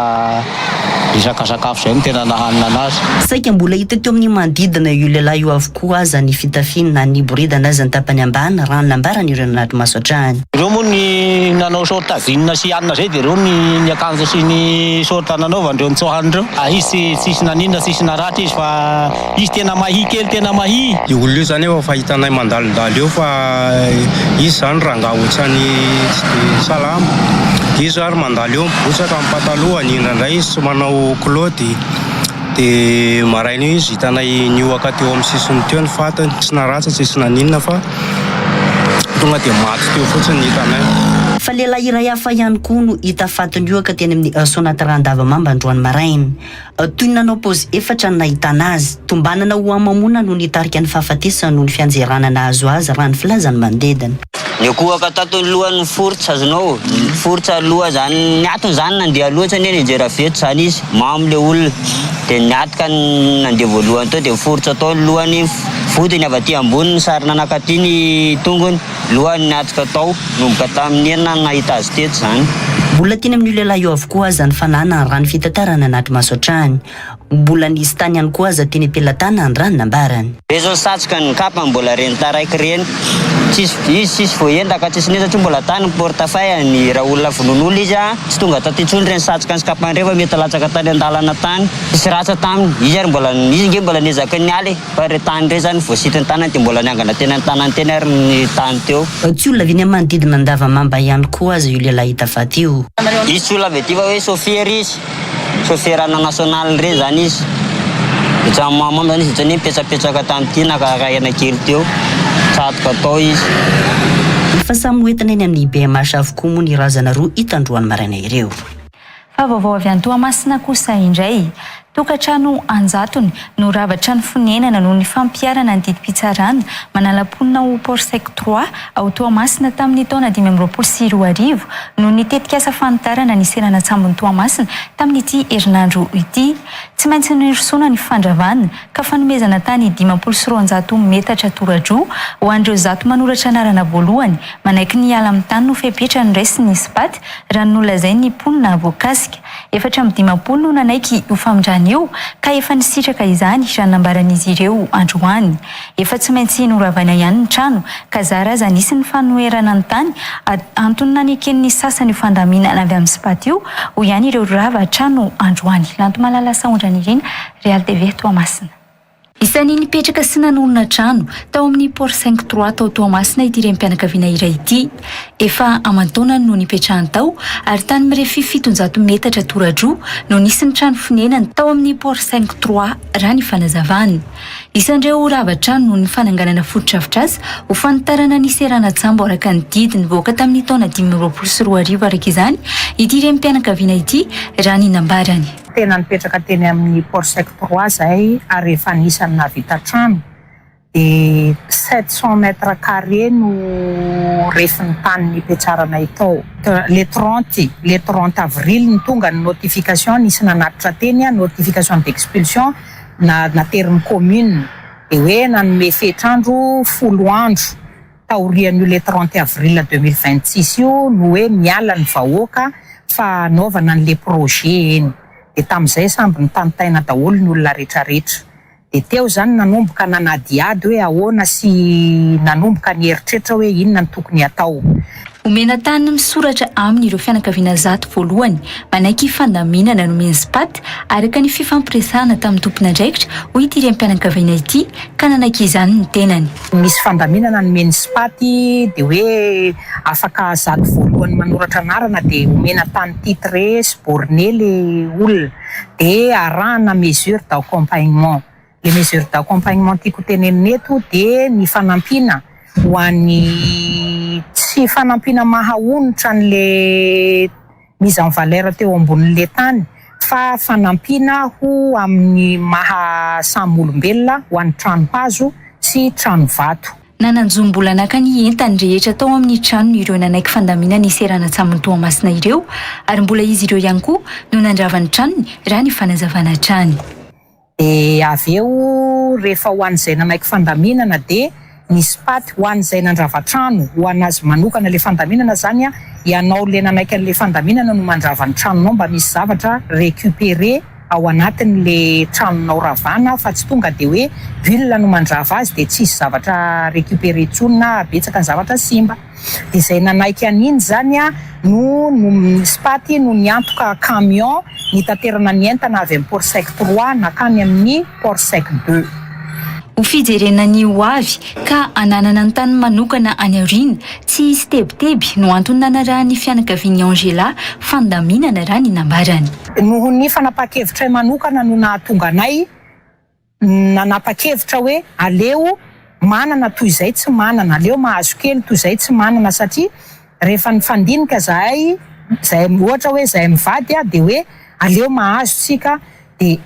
sakafo zay no tena nahanina anazy. Saika mbola hita teo amin'ny manodidina io lehilahy io avokoa aza ny fitafiana ny boridana aza ny tapany ambany raha nambarany ireo anaty maso atrany. Ireo moa ny nanao sorta vinina sy hanina zay dia ireo ny akanjo sy ny sorta nanaovandreo nitsohan'ireo. Izy tsisy naninona tsisy naratra izy fa izy tena mahi kely tena mahi. Io olona io zany efa fahitanay mandalondalo eo fa izy zany rangaha ohatrany salama. Izy ary mandalo eo mibotsaka amin'ny patalohany indraindray izy tsy manao kilaoty dia maraina io izy hitanay nioaka teo amin'ny sisiny teo ny fatany tsy naratra tsisy naninona fa tonga dia maty teo fotsiny hitanay. fa lehilahy iray hafa ihany koa no hita fatin-dioaka teny amin'ny Sonatrandavamamba androany maraina. Toy ny nanao pôzy efatra no nahitana azy. Tombanana ho amamona no nitarika ny fahafatesana noho ny fianjerana nahazo azy raha ny filazany mandedana. Ny akohaka tato ny lohan'ny foritra azonao, foritra aloha zany niatony zany nandeha loatra ny nijery veto zany izy, mamo le olona. Dia niatika nandeha voalohany tao dia foritra tao ny lohany fotony avy aty ambony ny sarina nakaty ny tongony, lohany niatika tao, nomboka tamin'ny enina nahita azy teto zany. Mbola teny amin'ny lehilahy eo avokoa aza ny fanana ny rano fitantarana anaty Masoatrany. Mbola nisy tany ihany koa aza teny Ampelatana ny rano nambarany. Rezo satroka ny kapa mbola reny taraiky reny. Tsisy voentaka tsisy neza tsy mbola tany portafay ny raha olona vonon'olo izy tsy tonga taty intsony reny satroka ny kapany rehefa mety latsaka tany an-dalana tany. Tsisy ratsa taminy. Izy ary izy nge mbola niezaka ny aly fa re tany re zany voasitiny tanany dia mbola niangana teny ny tanany teny ary ny tany teo. Tsy olona avy ny manodidina Andavamamba ihany koa aza io lehilahy hita faty io. Izy tsy olona avy aty fa hoe chauffeur izy. Chauffeur ana national re zany izy. Itsany mamama zany izy zany mipetrapetraka tamin'ity nakahena kely teo. Tsatoka tao izy. Efa samy hoentina eny amin'ny BMH avokoa moa ny razana roa hitandroany maraina ireo. Fa vaovao avy an-Toamasina kosa indray. Tokantrano Anjatony no ravatra ny fonenana noho ny fampiarana ny didim-pitsarana manala-ponina ho Port Sec 3 ao Toamasina tamin'ny taona 2024 no nitetika asa fanitarana ny serana tsambony Toamasina tamin'ity herinandro ity. Tsy maintsy nirosona ny fandravana ka fanomezana tany 500 metatra toradroa ho an'ireo zato manoratra anarana voalohany manaiky ny ala amin'ny tany no fepetra ny resy ny SPAT raha nolazay ny mponina voakasika. Efatra amin'ny 50 no nanaiky ho famindrana io ka efa nisitraka izany raha nambaran'izy ireo androany. Efa tsy maintsy noravana ihany ny trano ka zara aza nisy ny fanoherana ny tany antony naneken'ny sasany fandaminana avy amin'ny SPAT io ho ihany ireo rava trano androany. Lanto malala saondrany irina Real TV Toamasina. Isan'ny nipetraka sy nanolona trano tao amin'ny Port 5-3 tao Toamasina ity rem-pianakaviana iray ity. Efa aman-taonany no nipetrahany tao ary tany mirefy 700 metatra toradroa no nisy ny trano fonenany tao amin'ny Port 5-3 raha ny fanazavany. Isan'ireo rava-trano no ny fananganana foto-drafitr'asa ho fanitarana ny serana tsambo araka ny didiny voaka tamin'ny taona 2024 araka izany ity rem-pianakaviana ity raha ny nambarany. Tena nipetraka teny amin'ny Port Sec 3 zay ary efa nisany navita trano dia 700 mètres carrés no refin'ny tany nipetrarana itao. Le 30 avril ny tonga ny notification nisy nanatitra teny notification d'expulsion naterin'ny commune dia hoe nanome fetrandro 10 andro taorian'io le 30 avril 2026 io no hoe miala ny vahoaka fa anaovana an'le projet eny. Dia tamin'izay samby ny tantaina daholo ny olona rehetrarehetra. Dia teo zany nanomboka nanadiady hoe ahoana sy nanomboka ny heritreritra hoe inona ny tokony atao. Omena tany misoratra aminy ireo fianakaviana zato voalohany manaiky fandaminana nomeny SPAT araka ny fifampiresahana tamin'ny tompon'andraikitra ho ity rem-pianakaviana ity ka nanaiky izany ny tenany. Misy fandaminana nomeny SPAT dia hoe afaka zato voalohany manoratra anarana dia omena tany titré sy borné le olona dia arahana mesure d'accompagnement. Le mesure d'accompagnement tiako tenenina eto dia ny fanampiana ho an'ny tsy fanampina mahaonitra n'le mise en valeur teo ambonin'le tany fa fanampina ho amin'ny mahasamy olombelona ho an'ny trano-hazo sy trano vato. Nananjom-bola naka ny entany rehetra tao amin'ny trano ireo nanaiky fandamina ny serana tsamony Toamasina ireo ary mbola izy ireo ihany koa no nandrava ny tranony raha ny fanazavana trany. Avy eo rehefa ho an'izay nanaiky fandaminana dia ny SPAT ho an'izay nandrava trano ho an'azy manokana le fandaminana zany ianao le nanaiky an'le fandaminana no mandrava ny tranonao mba misy zavatra récupéré ao anatin'le tranonao ravana fa tsy tonga dia hoe bulle no mandrava azy dia tsisy zavatra récupéré intsony na betsaka ny zavatra simba. Dia izay nanaiky an'iny zany no SPAT no niantoka camion nitaterana ny entana avy amin'ny Port Sec 3 nakany amin'ny Port Sec 2. Ho fijerena ny ho avy ka ananana ny tany manokana any aoriana tsy hisy tebiteby no antony nanarahan'ny fianakaviany Angela fandaminana raha ny nambarany. Noho ny fanapa-kevitra manokana no nahatonga anay nanapa-kevitra hoe aleo manana toy izay tsy manana, aleo mahazo kely toy izay tsy manana satria rehefa nifandinika zahay ohatra hoe zahay mivady a de hoe aleo mahazo sika de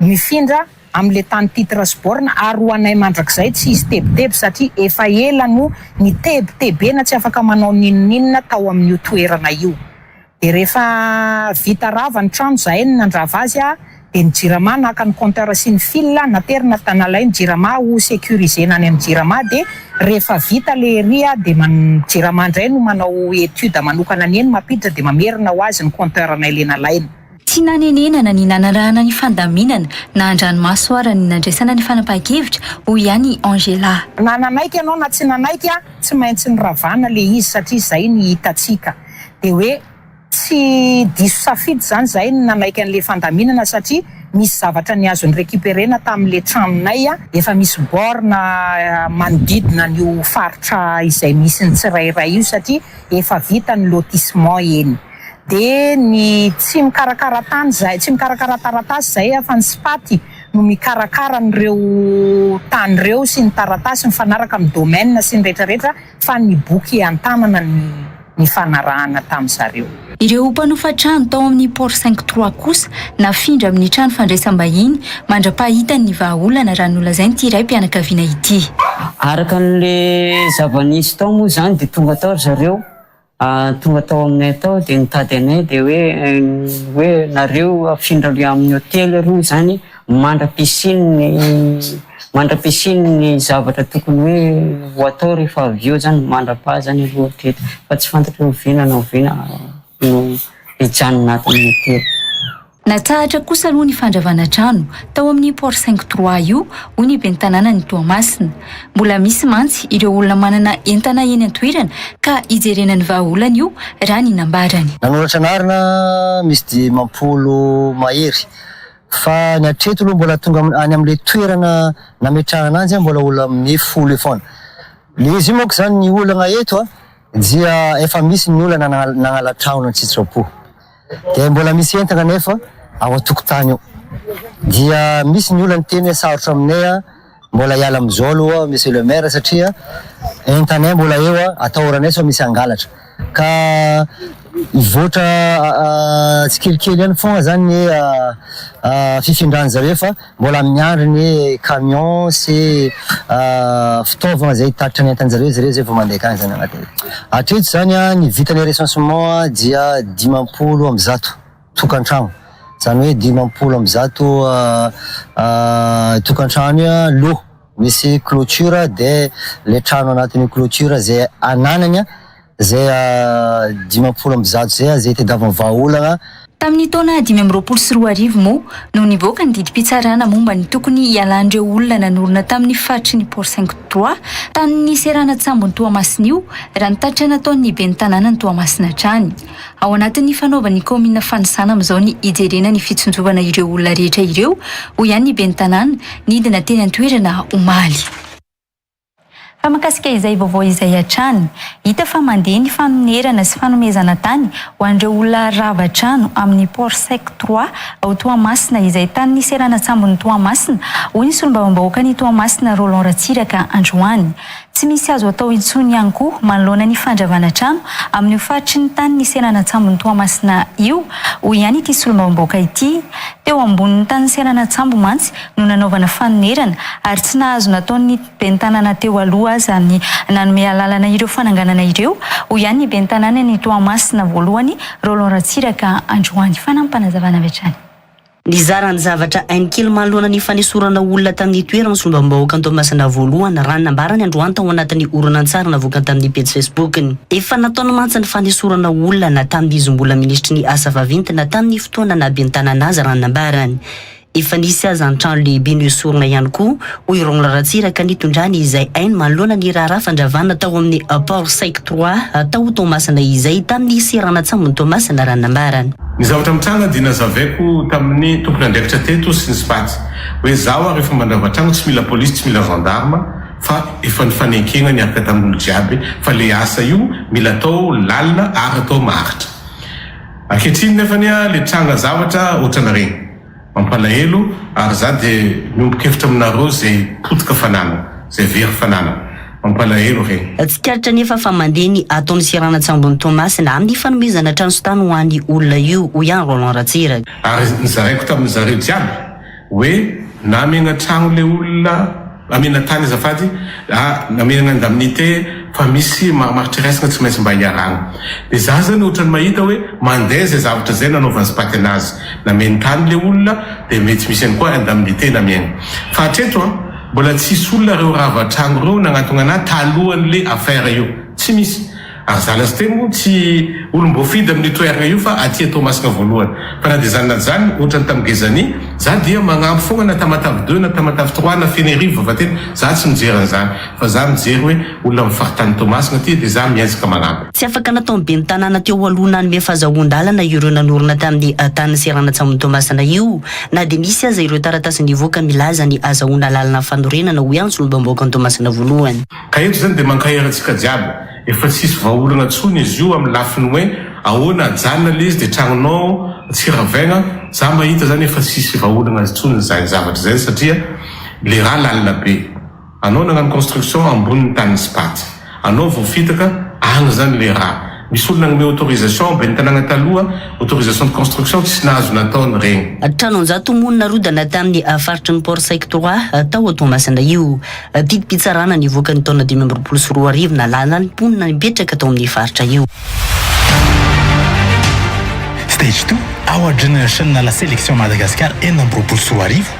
mifindra am'le tany titre sy borna ary ho anay mandrakizay tsy izy tebiteby satria efa ela no nitebitebena tsy afaka manao ninoninona tao amin'io toerana io. De rehefa vita rava ny trano zahay ny nandrava azy a de ny jirama naka ny compteur sy ny fil naterina tanalay ny jirama ho sécurisena any amin'ny jirama de rehefa vita le ria de jirama ndray no manao étude manokana ny eny mampiditra de mamerina ho azy ny compteur anay le nalaina. Tsy nanenenana ny nanarahana ny fandaminana na andranomaso ara ny nandraisana ny fanapahan-kevitra hoy ihany Angela. Na nanaiky ianao na tsy nanaiky a tsy maintsy ny ravana le izy satria zay ny hitatsika de hoe tsy diso safidy zany zay ny nanaiky an'le fandaminana satria misy zavatra ny azony récupérena tamin'le tranonay a efa misy borna manodidina n'io faritra izay misy ny tsirairay io satria efa vita ny lotissement eny. De ny tsy mikarakara tany zay tsy mikarakara taratasy zay fa ny SPAT no mikarakara n'ireo tany reo sy ny taratasy mifanaraka amin'ny domaine sy ny rehetrarehetra fa ny boky an-tanana ny fanarahana tamin'zareo. Ireo mpanofa trano tao amin'ny Port 5-3 kosa nafindra amin'ny trano fandraisam-bahiny mandra-pahita ny vahaolana raha nolazainy ity iray mpianakaviana ity. Araka n'le zava-nisy tao moa zany de tonga tao zareo tonga tao aminay tao de nitady anay de hoe nareo afindra amin'ny hôtely ro zany mandra-pisiny ny zavatra tokony hoe ho atao rehefa avy eo zany mandra-paha zany aloha teto fa tsy fantatra ho vina na ho vina no hijanona ato amin'ny hôtely. Natsahatra kosa aloha ny fandravana trano tao amin'ny Port 5-3 io hoy ny ben'ny tanàna ny Toamasina. Mbola misy mantsy ireo olona manana entana eny an-toerana ka hijerena ny vahaolana io raha ny nambarany. Nanoratra anarina misy 10 mahery fa ny hatreto aloha mbola tonga any amin'le toerana nametrahana ananjy mbola olona amin'ny 10 foana. Le izy moa zany ny olana eto dia efa misy ny olana nagnala trano ny Tsitrapo. De mbola misy entana nefa ao an-tokotany eo. Dia misy ny olana teny sarotra aminay mbola hiala amin'izao aloha monsieur le maire satria entanay mbola eo atahoranay so misy angalatra. Ka ivoatra tsikelikely ihany fogna zany ny fifindran zareo fa mbola miandry ny camion sy fitaovana zay tatitra ny entanjareo zay vao mandeha akany zany agnaty. Hatreto zany ny vitan'ny recensement dia 50 tokantrano. Zany hoe 50 tokantrano loha misy clôture de le trano anatin'ny clôture zay ananany zay 50 zay tediavan'ny vahaolana. Tamin'ny taona 2024 moa no nivoaka ny didim-pitsarana momba ny tokony hialan'ireo olona nanorina tamin'ny faritry ny Port 5-3 tamin'ny serana tsambony Toamasina io raha ny tatra nataon'ny ben'ny tanàna ny Toamasina trany. Ao anatin'ny fanaovan'ny komina fanisana amin'izao ny hijerena ny fitsonjovana ireo olona rehetra ireo ho ihany ny ben'ny tanàna nidina teny an-toerana omaly. Fa makasika izay vaovao izay hatrany, hita fa mandeha ny famonerana sy fanomezana tany ho an'ireo olona rava trano amin'ny Port 5-3 ao Toamasina izay tany ny serana tsambony Toamasina hoy ny solombavambahoaka ny Toamasina Roland Ratsiraka androany. Tsy misy azo atao intsony ihany koa manoloana ny fandravana trano amin'ny faritry ny tany ny serana tsambony Toamasina io hoy ihany ity solombavambahoaka ity. Teo ambonin'ny tany serana tsambo mantsy no nanaovana famonerana ary tsy nahazo nataon'ny ben'ny tanàna teo aloha zany nanome alalana ireo fananganana ireo hoy ihany ny ben'ny tanàna ny Toamasina voalohany Roland Ratsiraka androany. Fanampanazavana avy hatrany. Nizarany zavatra ainkely manoloana ny fanesorana olona tamin'ny toerana solombavambahoaka ny Toamasina voalohany raha nambarany androany tao anatin'ny oronan-tsary navoaka tamin'ny page Facebook-ny. Efa nataony mantsy ny fanesorana olona na tamin'izy mbola ministry ny asa vaventy na tamin'ny fotoana na ben'ny tanàna azy raha nambarany. Efa nisy aza ny trano lehibe noesorina ihany koa hoy Roland Ratsiraka nitondrany izay ainy manoloana ny raharaha fandravana tao amin'ny Port 5-3 tao Toamasina izay tamin'ny serana tsambony Toamasina raha nambarany. Ny zavatra mitranga dia nazavaiko tamin'ny tompony andraikitra teto sy ny SPAT hoe zaho rehefa mandrava trano tsy mila polisy tsy mila gendarme fa efa nifanekena niaraka tamin'olo jiaby fa le asa io mila atao lalina ary atao maritra. Ankehitriny nefany le tranga zavatra ohatrana regny mampalahelo ary za dia miombokevitra aminareo zay potika fanana zay very fanana mampalahelo regny. Tsikaritra nefa fa mandeha ny ataony Sirana-Tsambony Tomasina amin'ny fanomezana tranostany ho an'ny olona io ho ihany Roland Ratsira. Ary nizaraiko tamin'izareo jiaby hoe na amena tragno le olona amena tany azafady amena indemnité fa misy mamaritra resaka tsy maintsy mba hiaragna. De za zany ohatrany mahita hoe mandeha zay zavatra zay nanaovany spaty anazy nameny tany le olona de mety misy any koa indemnité namiagna. Fa hatreto mbola tsisy olona reo ravatragno reo nagnatona anahy talohan'le affaire io tsy misy. Ary zalazy temo tsy olom-boafidy amin'ny toerana io fa aty Tomasina voalohany. Fa na de zany na zany ohatrany tam'Gezany za dia magnampy fogna na Tamatave 2 na Tamatave 3 na Fenerive vavateny za tsy mijery an'izany fa za mijery hoe olona mifaritany Tomasina ty de za miezaka magnampy. Tsy afaka natao be ny tanàna teo aloha nanome fahazahon-dalana ireo nanorona tamin'ny tany Sirana-Tsambony Tomasina io na de misy aza ireo taratasy nivoaka milaza ny azahoana lalana fanorenana ho ihany solombamoaka ny Tomasina voalohany. Ka eto zany de mankaherantsika jiaby efa tsisy vahaolana tsony izy io amin'ny lafiny hoe ahoana ajanona le izy de tragnonao Tsiravegna za mahita zany efa tsisy vahaolana tsony zay zavatra zay satria le raha lalina be anao nagnano construction amboniny tany spaty anao voafitaka agny zany le raha misy olona nagnome autorisation be ny tanàna taloha autorisation de construction tsy nahazo nataony regny. Tranonjato monina rodana tamin'ny faritry ny Port Saik 3 tao Tomasina io didi-pitsarana nivoaka ny taona 2024 na lalana ny mponina mipetraka tao amin'ny faritra io. Stage 2 Our Generation na la sélection Madagascar enina amby roapolo sy roa arivo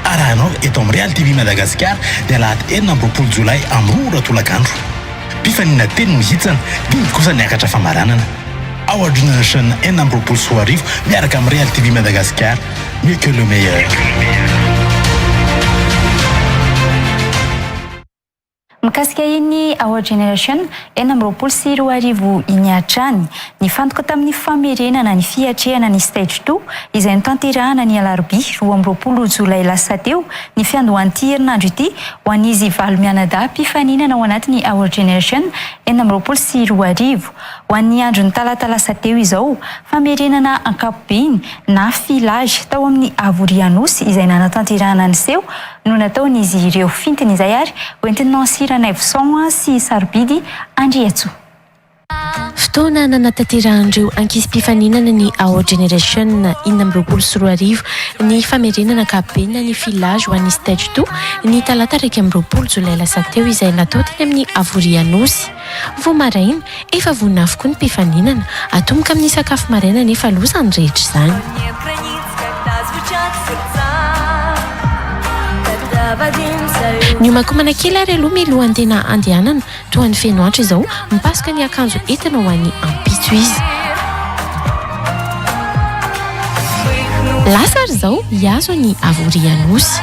arahanao eto amin'ny Real TV Madagascar dia lahady enina amby roapolo jolay amin'ny roa ratolakandro. Mpifanina teny mihitsana dimy kosa niakatra famaranana. Our Generation enina amby roapolo sy roa arivo miaraka amin'ny Real TV Madagascar, mieux que le meilleur. Mikasika iny Our Generation enina amby roapolo sy roa arivo iny hatrany nifantoka tamin'ny famerenana ny fiatrehana ny stage 2 izay nitanterahana ny alarobia 12 jolay lasa teo ny fiandohan'ity herinandro ity ho an'izy valo mianadahy mpifaninana ao anatin'ny Our Generation enina amby roapolo sy roa arivo. Ho an'ny andro ny talata lasa teo izao famerenana ankapobeny na filage tao amin'ny Avorianosy izay nanatanterahana ny seho no nataon'izy ireo fintiny izay ary hoentin'ny Siranaivo Son sy Sarobidy Andriatso. Fotoana nanatanterahindreo ankizy-mpifaninana ny Our Generation enina amby roapolo sy roa arivo ny famerenana ankapobeny ny filage ho an'ny stage 2 ny talata 20 jolay lasa teo izay natao teny amin'ny Avorianosy. Vao maraina efa vonina avokoa ny mpifaninana atomboka amin'ny sakafo maraina nefa losany rehetra izany. Ny omakomana kely ary aloha milohan'ny tena andehanana toa ny fenoatra izao mipasoka ny akanjo entina ho an'ny ampitso izy. Lasa ary izao hiazo ny Avorianosy.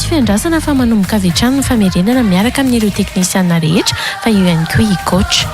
Fiandrasana fa manomboka avy hatrany ny famerenana miaraka amin'ireo teknisiana rehetra fa io ihany koa i coach.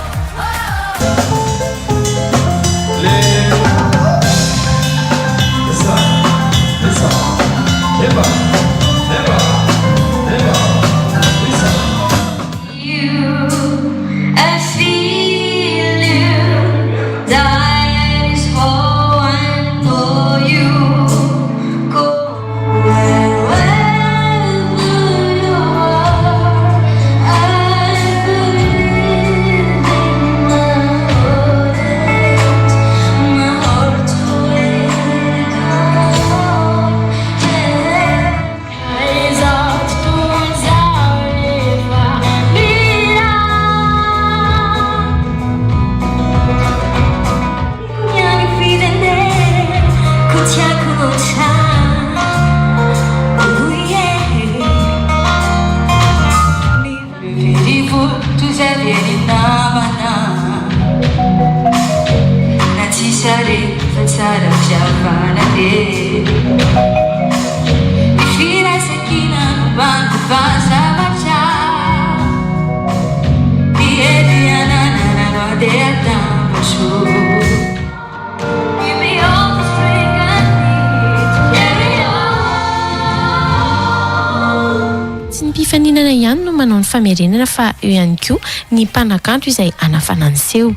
manao ny famerenana fa eo ihany koa ny mpanakanto izay anafanany seho.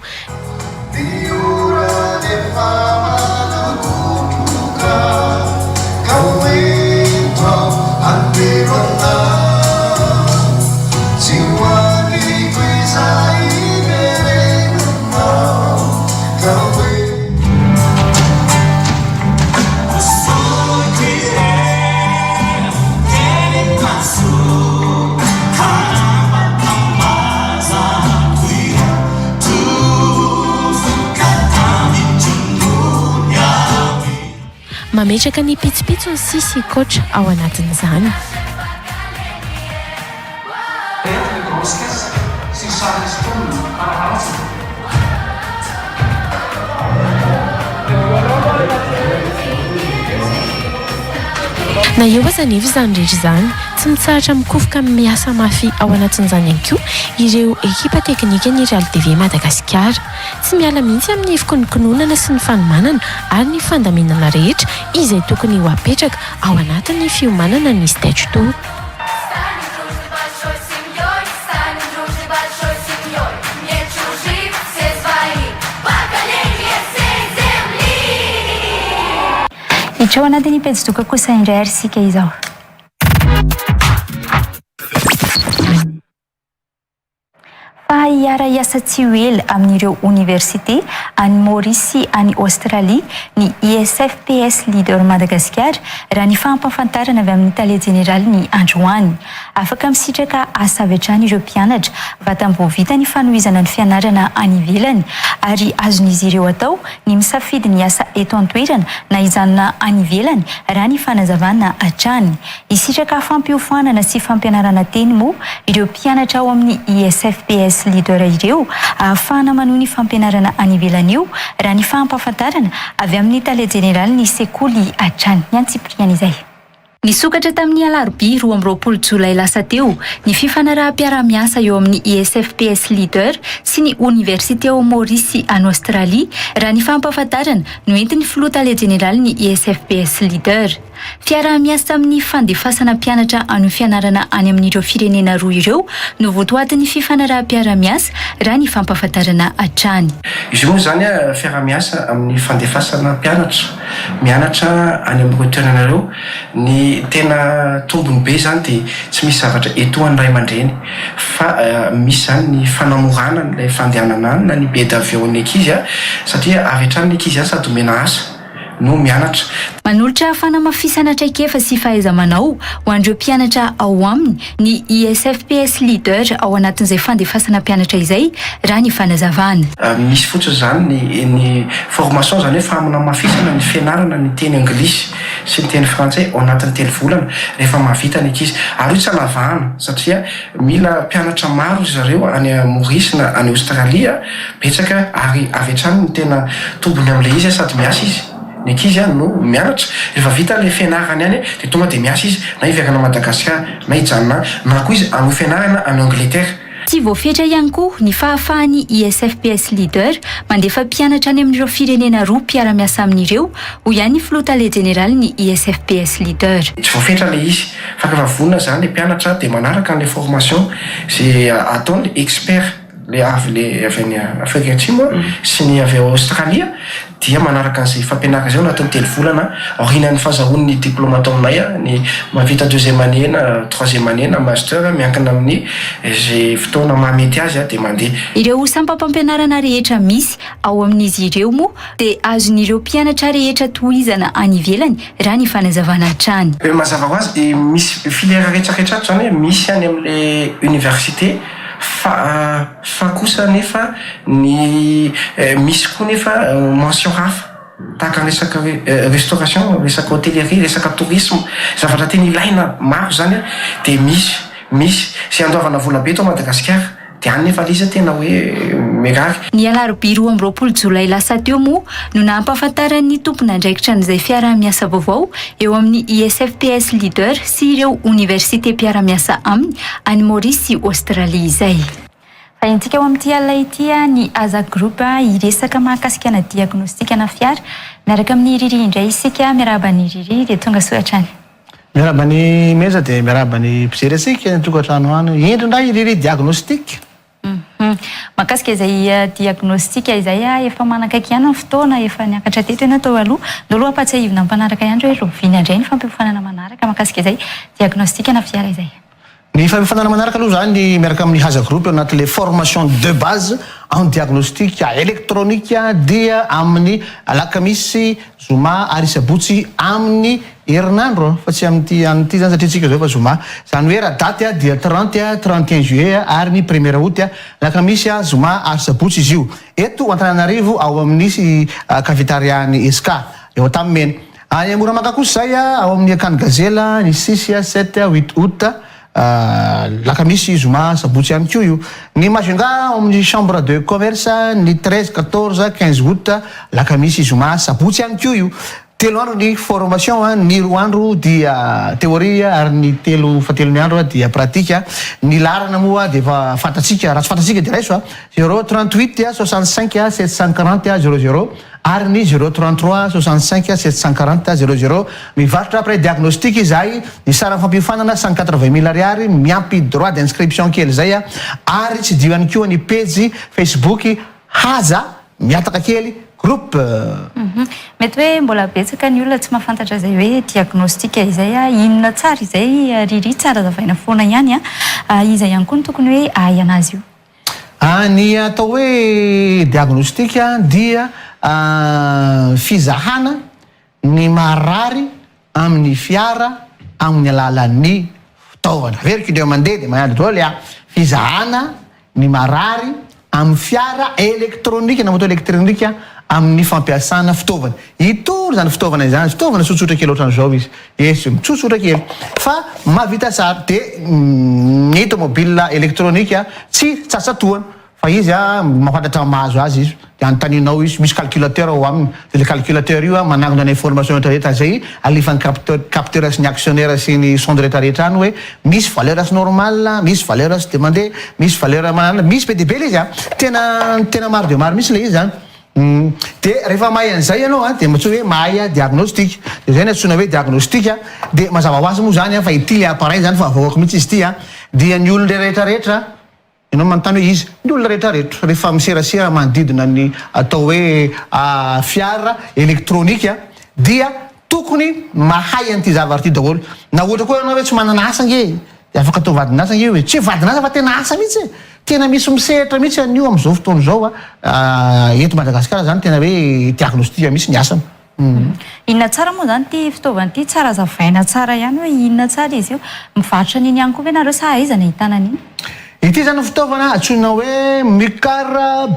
Mametraka ny pitsopitso ny sisy kotra ao anatin'izany. Na eo aza nefa izany rehetra izany tsy mitsahatra mikofoka miasa mafy ao anatin'izany ihany koa ireo ekipa teknika ny Real TV Madagasikara. Tsy miala mihitsy amin'ny fikononkononana sy ny fanomanana ary ny fandaminana rehetra izay tokony ho apetraka ao anatin'ny fiomanana ny stage tour. Itreo anatin'ny pejy kosa indray ary sika izao. Fa hiara iasa tsy ho ela amin'ireo université any Maurice sy any Australie ny ISFPS Leader Madagasikara raha ny fampafantarana avy amin'ny tale jeneraly ny androany. Afaka misitraka asa avy hatrany ireo mpianatra vatam-bo vita ny fanohizana ny fianarana any ivelany ary azon'izy ireo atao ny misafidy ny asa eto an-toerana na hijanona any ivelany raha ny fanazavana hatrany. Isitraka fampiofanana sy fampianarana teny moa ireo mpianatra ao amin'ny ISFPS Leader ireo ahafahana manohy ny fampianarana any ivelany io raha ny fampafantarana avy amin'ny tale jeneraly ny sekoly hatrany. Ny antsipriana izay. Nisokatra tamin'ny alarobia 12 Jolay lasa teo ny fifanaraha-piaramiasa eo amin'ny ISFPS Leader sy ny Université Maurice any Australie raha ny fampafantarana no entin'ny filoha tale jeneraly ny ISFPS Leader. Fiaramiasa amin'ny fandefasana mpianatra any fianarana any amin'ireo firenena roa ireo no votoatin'ny fifanaraha-piaramiasa raha ny fampafantarana hatrany. Izy moa zany fiaramiasa amin'ny fandefasana mpianatra mianatra any amin'ny toerana ireo ny tena tombony be zany dia tsy misy zavatra etoan'ny ray aman-dreny fa misy zany ny fanamorana n'ilay fandehanana any na ny be d'avion ny ankizy satria avy hatrany ny ankizy sady omena asa no mianatra. Manolotra fanamafisana traikefa sy fahaiza-manao ho an'ireo mpianatra ao aminy ny ISFPS Leader ao anatin'izay fandefasana mpianatra izay raha ny fanazavana. Misy fotsiny zany ny formation zany hoe famanamafisana ny fianarana ny teny anglisy sy ny teny frantsay ao anatin'ny 3 volana rehefa mahavita ny ankizy ary tsy alavahana satria mila mpianatra maro zareo any Maurice na any Australia betsaka ary avy hatrany ny tena tombony amin'ilay izy sady miasa izy. Ny ankizy no mianatra rehefa vita le fianarana any dia tonga dia miasa izy na hiverana Madagasikara na hijanona na koa izy amin'ny fianarana any Angleterre. Tsy voafetra ihany koa ny fahafahan'ny ISFPS Leader mandefa mpianatra any amin'ireo firenena roa mpiara-miasa amin'ireo ho ihany ny filoha tale jeneraly ny ISFPS Leader. Tsy voafetra le izy fa rehefa vonona zany le mpianatra dia manaraka le formation izay ataony expert le avy any Afrika Atsimo sy ny avy Australia dia manaraka an'izay fampianarana izay anatin'ny 3 volana aorianan'ny fahazahoany ny diplôme atao aminay ny mahavita 2e année na 3e année na master miankina amin'ny izay fotoana mahamety azy dia mandeha. Ireo sampam-pampianarana rehetra misy ao amin'izy ireo moa dia azon'ireo mpianatra rehetra tohizana any ivelany raha ny fanazavana hatrany. Mazava ho azy misy filière rehetrarehetra zany hoe misy any amin'ilay université fa kosa nefa ny misy koa nefa mention hafa tahaka resaka restauration, resaka hôtellerie, resaka tourisme zavatra tena ilaina maro zany dia misy sy andoavana vola be eto Madagasikara dia any nefa liza tena hoe merary. Ny alarobia 12 Jolay lasa teo moa no nampahafantaran'ny tompon'andraikitra n'izay fiaramiasa vaovao eo amin'ny ISFPS Leader sy ireo université mpiaramiasa aminy any Maurice sy Australie izay. Fa intsika ao amin'ity alina ity ny Aza Group iresaka mahakasika na diagnostika na fiara miaraka amin'ny Riri indray isika miarahaba ny Riri dia tonga soa hatrany. miaraba ny meza dia miaraba ny mpijery antsika ny tokantrano any indrindray iriry diagnostique. Mahakasika izay diagnostika izay efa manakaiky ihany amin'ny fotoana efa niakatra teto ianao tao aloha dia aloha ampatsahivina mpanaraka ihany hoe lovina indray ny fampihofanana manaraka mahakasika izay diagnostika na fiara izay. Ny fampihofanana manaraka aloha zany miaraka amin'ny haza groupe anaty les formations de base en diagnostic électronique dia amin'ny alakamisy zoma ary sabotsy amin'ny herinandro fa tsy amin'ity zany satria tsika zao fa zoma zany hoe raha daty dia 31 juillet ary ny 1er août alakamisy zoma ary sabotsy izy io eto Antananarivo ao amin'ny cafétériany Eska eo tamimena any Moramanga kosa zay ao amin'ny Akany Gazela ny 6 7 8 août lakamisy zoma sabotsy ihany koa io ny Majunga amin'ny chambre de commerce ny 13 14 15 août lakamisy zoma sabotsy ihany koa io telo andro ny formation ny roa andro dia théorie ary ny fatelony andro dia pratique ny larana moa dia efa fantatsika raha tsy fantatsika dia raiso 038 65 740 00 ary ny 033 65 740 00 mivarotra après diagnostic izay ny sara fampihofanana 180 000 ariary miampy droit d'inscription kely zay ary tsy dio ihany koa ny page Facebook haza miataka kely groupe. Mety hoe mbola betsaka ny olona tsy mahafantatra izay hoe diagnostika izay inona tsara izay riri tsara zavaina foana ihany iza ihany koa ny tokony hoe ahy anazy io. Ny atao hoe diagnostika dia fizahana ny marary amin'ny fiara amin'ny alalan'ny fitaovana veriko indreo mandeha dia manady daholo fizahana ny marary amin'ny fiara elektronika na moto elektronika amin'ny fampiasana fitaovana itory zany fitaovana izany fitaovana tsotsotra kely ohatran'izao izy esy mitsotsotra kely fa mahavita sara dia ny automobile elektronika tsy tsatsatoana fa izy mahafantatra mahazo azy izy dia anotaninao izy misy calculateur ao aminy dia le calculateur io manangona ny information rehetrarehetra zay alifany capteur sy ny actionnaire sy ny sonde rehetrarehetra any hoe misy valeur sy normal misy valeur sy demandé misy valeur manana misy be dia be le izy tena maro dia maro misy le izy zany dia rehefa mahay an'izay ianao dia matsao hoe mahay diagnostic dia zay ny antsoina hoe diagnostic dia mazava ho azy moa zany fa ity appareil zany fa avoako mihitsy izy ity dia ny olona rehetrarehetra ianao manontany hoe izy ny olona rehetrarehetra rehefa miserasera manodidina ny atao hoe fiara elektronika dia tokony mahay an'ity zavatra ity daholo na ohatra koa ianao hoe tsy manana asa nge dia afaka atao vadinasa nge hoe tsy vadinasa fa tena asa mihitsy tena misy misehatra mihitsy an'io amin'izao fotoana izao eto Madagasikara zany tena hoe diagnostika misy ny asany. Inona tsara moa zany ty fitaovana ty tsara zavaina tsara ihany hoe inona tsara izy io mivarotra an'iny ihany koa ve nareo sa aiza na hitana an'iny? Ity zany fitaovana antsoina hoe Mucar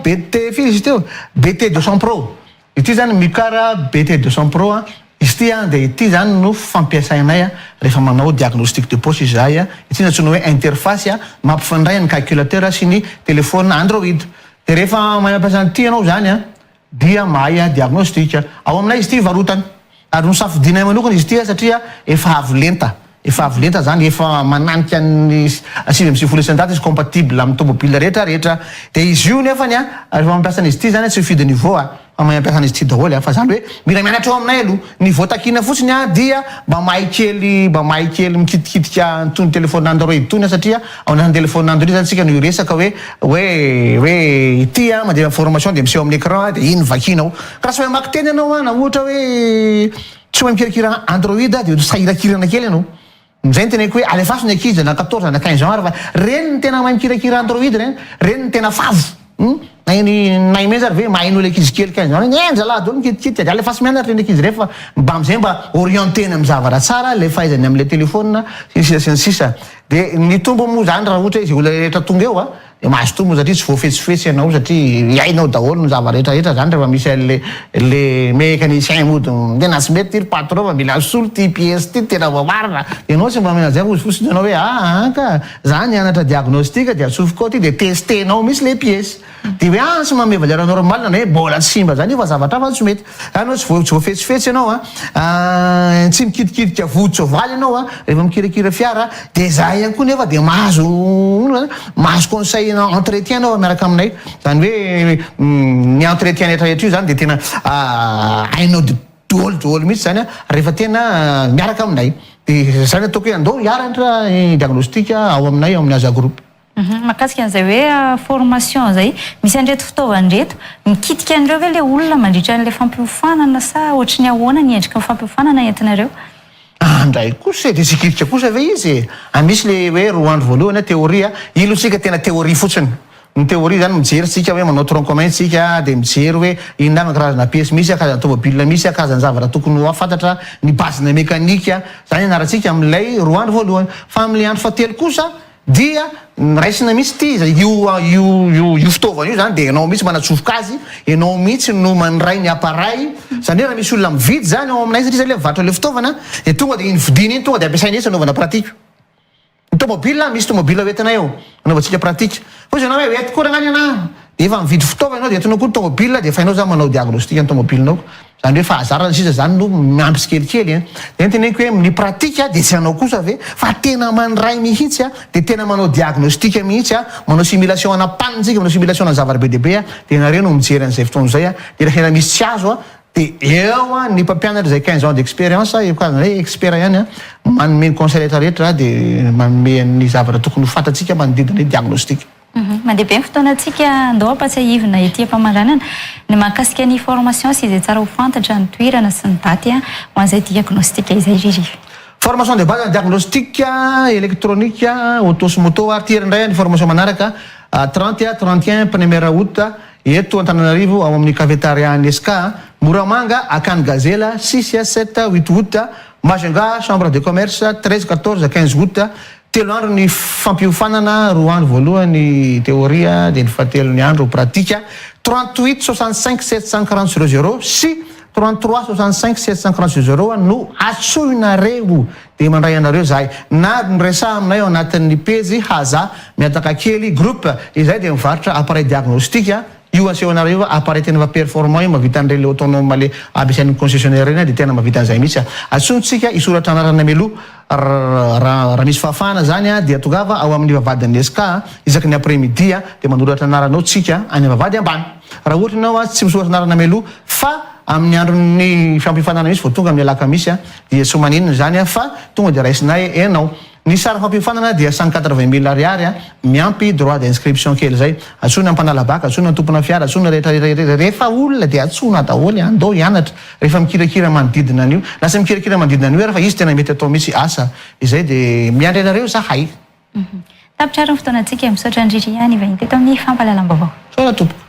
BT firy izy teo BT 200 Pro ity zany Mucar BT 200 Pro izy ity dia ity zany no fampiasainay rehefa manao diagnostic de poche izay ity antsoina hoe interface mampifandray ny calculateur sy ny téléphone Android dia rehefa mampiasa an'ity ianao zany dia mahay diagnostic ao aminay izy ity varotana ary nosafidinay manokana izy ity satria efa avo lenta zany efa mananika ny 750 izy compatible amin'ny tomobile rehetrarehetra dia izy io nefany rehefa mampiasa an'izy ity zany tsy mifidy niveau mampiasa an'izy ity daholo fa zany hoe mila mianatra ao aminay aloha ny voatakina fotsiny dia mba mahay kely mikitikitika tony telefone Android tony satria ao anatin'ny telefone Android zany tsika no resaka hoe ity mandeha information dia miseho amin'ny écran dia iny vakinao ka tsy hoe mamaky teny ianao na ohatra hoe tsy hoe mikirakira Android dia sahirakirana kely ianao zay ny teneko hoe alefaso ny ankizy na 14 na 15 ans fa reny ny tena mahay mikirakira Android reny ny tena favo na imeza ve mahain'olo ankizy kely 15 ans enja lah dolo mikitikity dia alefaso mianatra reny ankizy rehefa mba amizay mba orienté amin'ny zavatra tsara le fahaizany amin'le telefone sisa dia ny tombo moa zany raha ohatra izy olona rehetra tonga eo dia mahazo tombo satria tsy voafetsifetsy ianao satria hainao daholo ny zavarehetrarehetra zany rehefa misy le mécanicien mody dia na tsy mety ty patron fa mila solo ty pièce ty tena voamarina ianao tsy mba menazay fosifosiny ianao hoe ka zany anatra diagnostika dia atsofoko ty dia testenao misy le pièce dia hoe tsy mame valeur normale na hoe mbola tsy simba zany io fa zavatra fa tsy mety anao tsy voafetsifetsy ianao tsy mikitikidika voditsoavaly ianao rehefa mikirakira fiara dia zay ihany koa nefa dia mahazo conseil entretien anao miaraka aminay zany hoe ny entretien rehetrarehetra io zany dia tena hainao dôlodôly mihitsy zany a rehefa tena miaraka aminay de zany ataoko hoe andao hiaratra diagnostika ao aminay ao amin'ny aza groupe. Mahakasika an'izay hoe formation zay misy andreto fitaovandreto mikitika an'ireo ve le olona mandritra an'le fampiofanana sa ohatry ny ahoana ny endrika fampiofanana entinareo? Andray kosa de sikirika kosa ve izy misy le hoe roa andro voalohany théoria ilosika tena théorie fotsiny ny théorie zany mijery tsika hoe manao tronc commun tsika de mijery hoe inona karazana pièce misy karazana tomobile misy karazana zavatra tokony ho afantatra ny basina mekanika zany anarantsika amin'ilay roa andro voalohany fa amin'le andro fahatelo kosa dia raisina misy ty io fitaovana io zany de ianao mihitsy manatsofoka azy ianao mihitsy no mandray ny appareil zany hoe raha misy olona mividy zany ao aminay satria zay le vatra le fitaovana de tonga de iny vidiny iny tonga de ampiasaina etsy anaovana pratique ny tomobile misy tomobile hoentinay ao anaovantsika pratique fa izy anao hoe ety koa ragnany ana de efa mividy fitaovana anao de entinao koa ny tomobile de fa ianao zany manao diagnostique ny tomobilenao zany hoe fahazarana sisa zany no miampy tsikelikely de entineko hoe ny pratique de tsy anao kosa ve fa tena mandray mihitsy de tena manao diagnostique mihitsy manao simulation anapanintsika manao simulation na zavabe dehibe de nareo no mijery an'izay fotoana zay de raha misy tsy azo de eo ny mpampianatra zay 15 ans d'expérience eo karazana hoe expert ihany manome ny conseil rehetrarehetra de manome ny zavatra tokony ho fantatsika manodidina hoe diagnostique. Mandeha be ny fotoanantsika andao ampatsiahivina ety am-pamaranana ny mahakasika ny formation sy izay tsara ho fantatra ny toerana sy ny daty ho an'izay diagnostique izay ririva. Formation de base en diagnostic électronique auto-moto artier indray ny formation manaraka 30-31 1er août eto Antananarivo ao amin'ny cafétéria Nesca Moramanga Akany Gazela 6-7-8 août Majunga chambre de commerce 13-14-15 août telo andro ny fampiofanana roa andro voalohany théoria de ny fahatelo ny andro pratika 38 65 740 00 sy 33 65 740 00 no atsoinareo de mandray anareo zahay na niresa aminay ao anatin'ny page haza miataka kely groupe izay de mivarotra appareil diagnostique io aseho anareo appareil tena fa performant io mavita an'ireny le autonome le abesan'ny concessionnaire reny de tena mavita an'izay mihitsy atsontsika isoratra anarana melo raha misy fahafahana zany de atongava ao amin'ny vavadin'ny SK isaky ny après midi de manoratra anaranao tsika any vavady ambany raha ohatra ianao tsy misoratra anarana melo fa amin'ny andron'ny fampiofanana misy vao tonga amin'ny alakamisy dia tsy maninona zany fa tonga de raisinay enao ny sara fampiofanana dia 180 000 ariary miampy droit d'inscription kely zay atsona ampanala baka atsona tompona fiara atsona rehefa olona de atsona daholo andao hianatra rehefa mikirakira manodidina an'io lasa mikirakira manodidina an'io rehefa izy tena mety atao mihitsy asa izay de miandry anareo zahay. Tapitra ny fotoanantsika misaotra indrindra ihany iva teto amin'ny fampahalalam-baovao. Sola tompoko.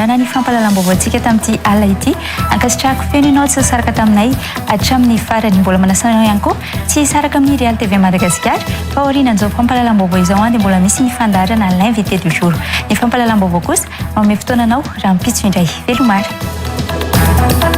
fandaharana ny fampalalam-baovao antsika tamin'ity alina ity ankasitrahako feno ianao tsy saraka taminay hatramin'ny farany mbola manasana ihany koa tsy saraka amin'ny Real TV Madagasikara fa aorianan'izao fampalalam-baovao izao dia mbola misy ny fandaharana l'invité du jour. Ny fampalalam-baovao kosa manome fotoananao raha mipitso indray velomary.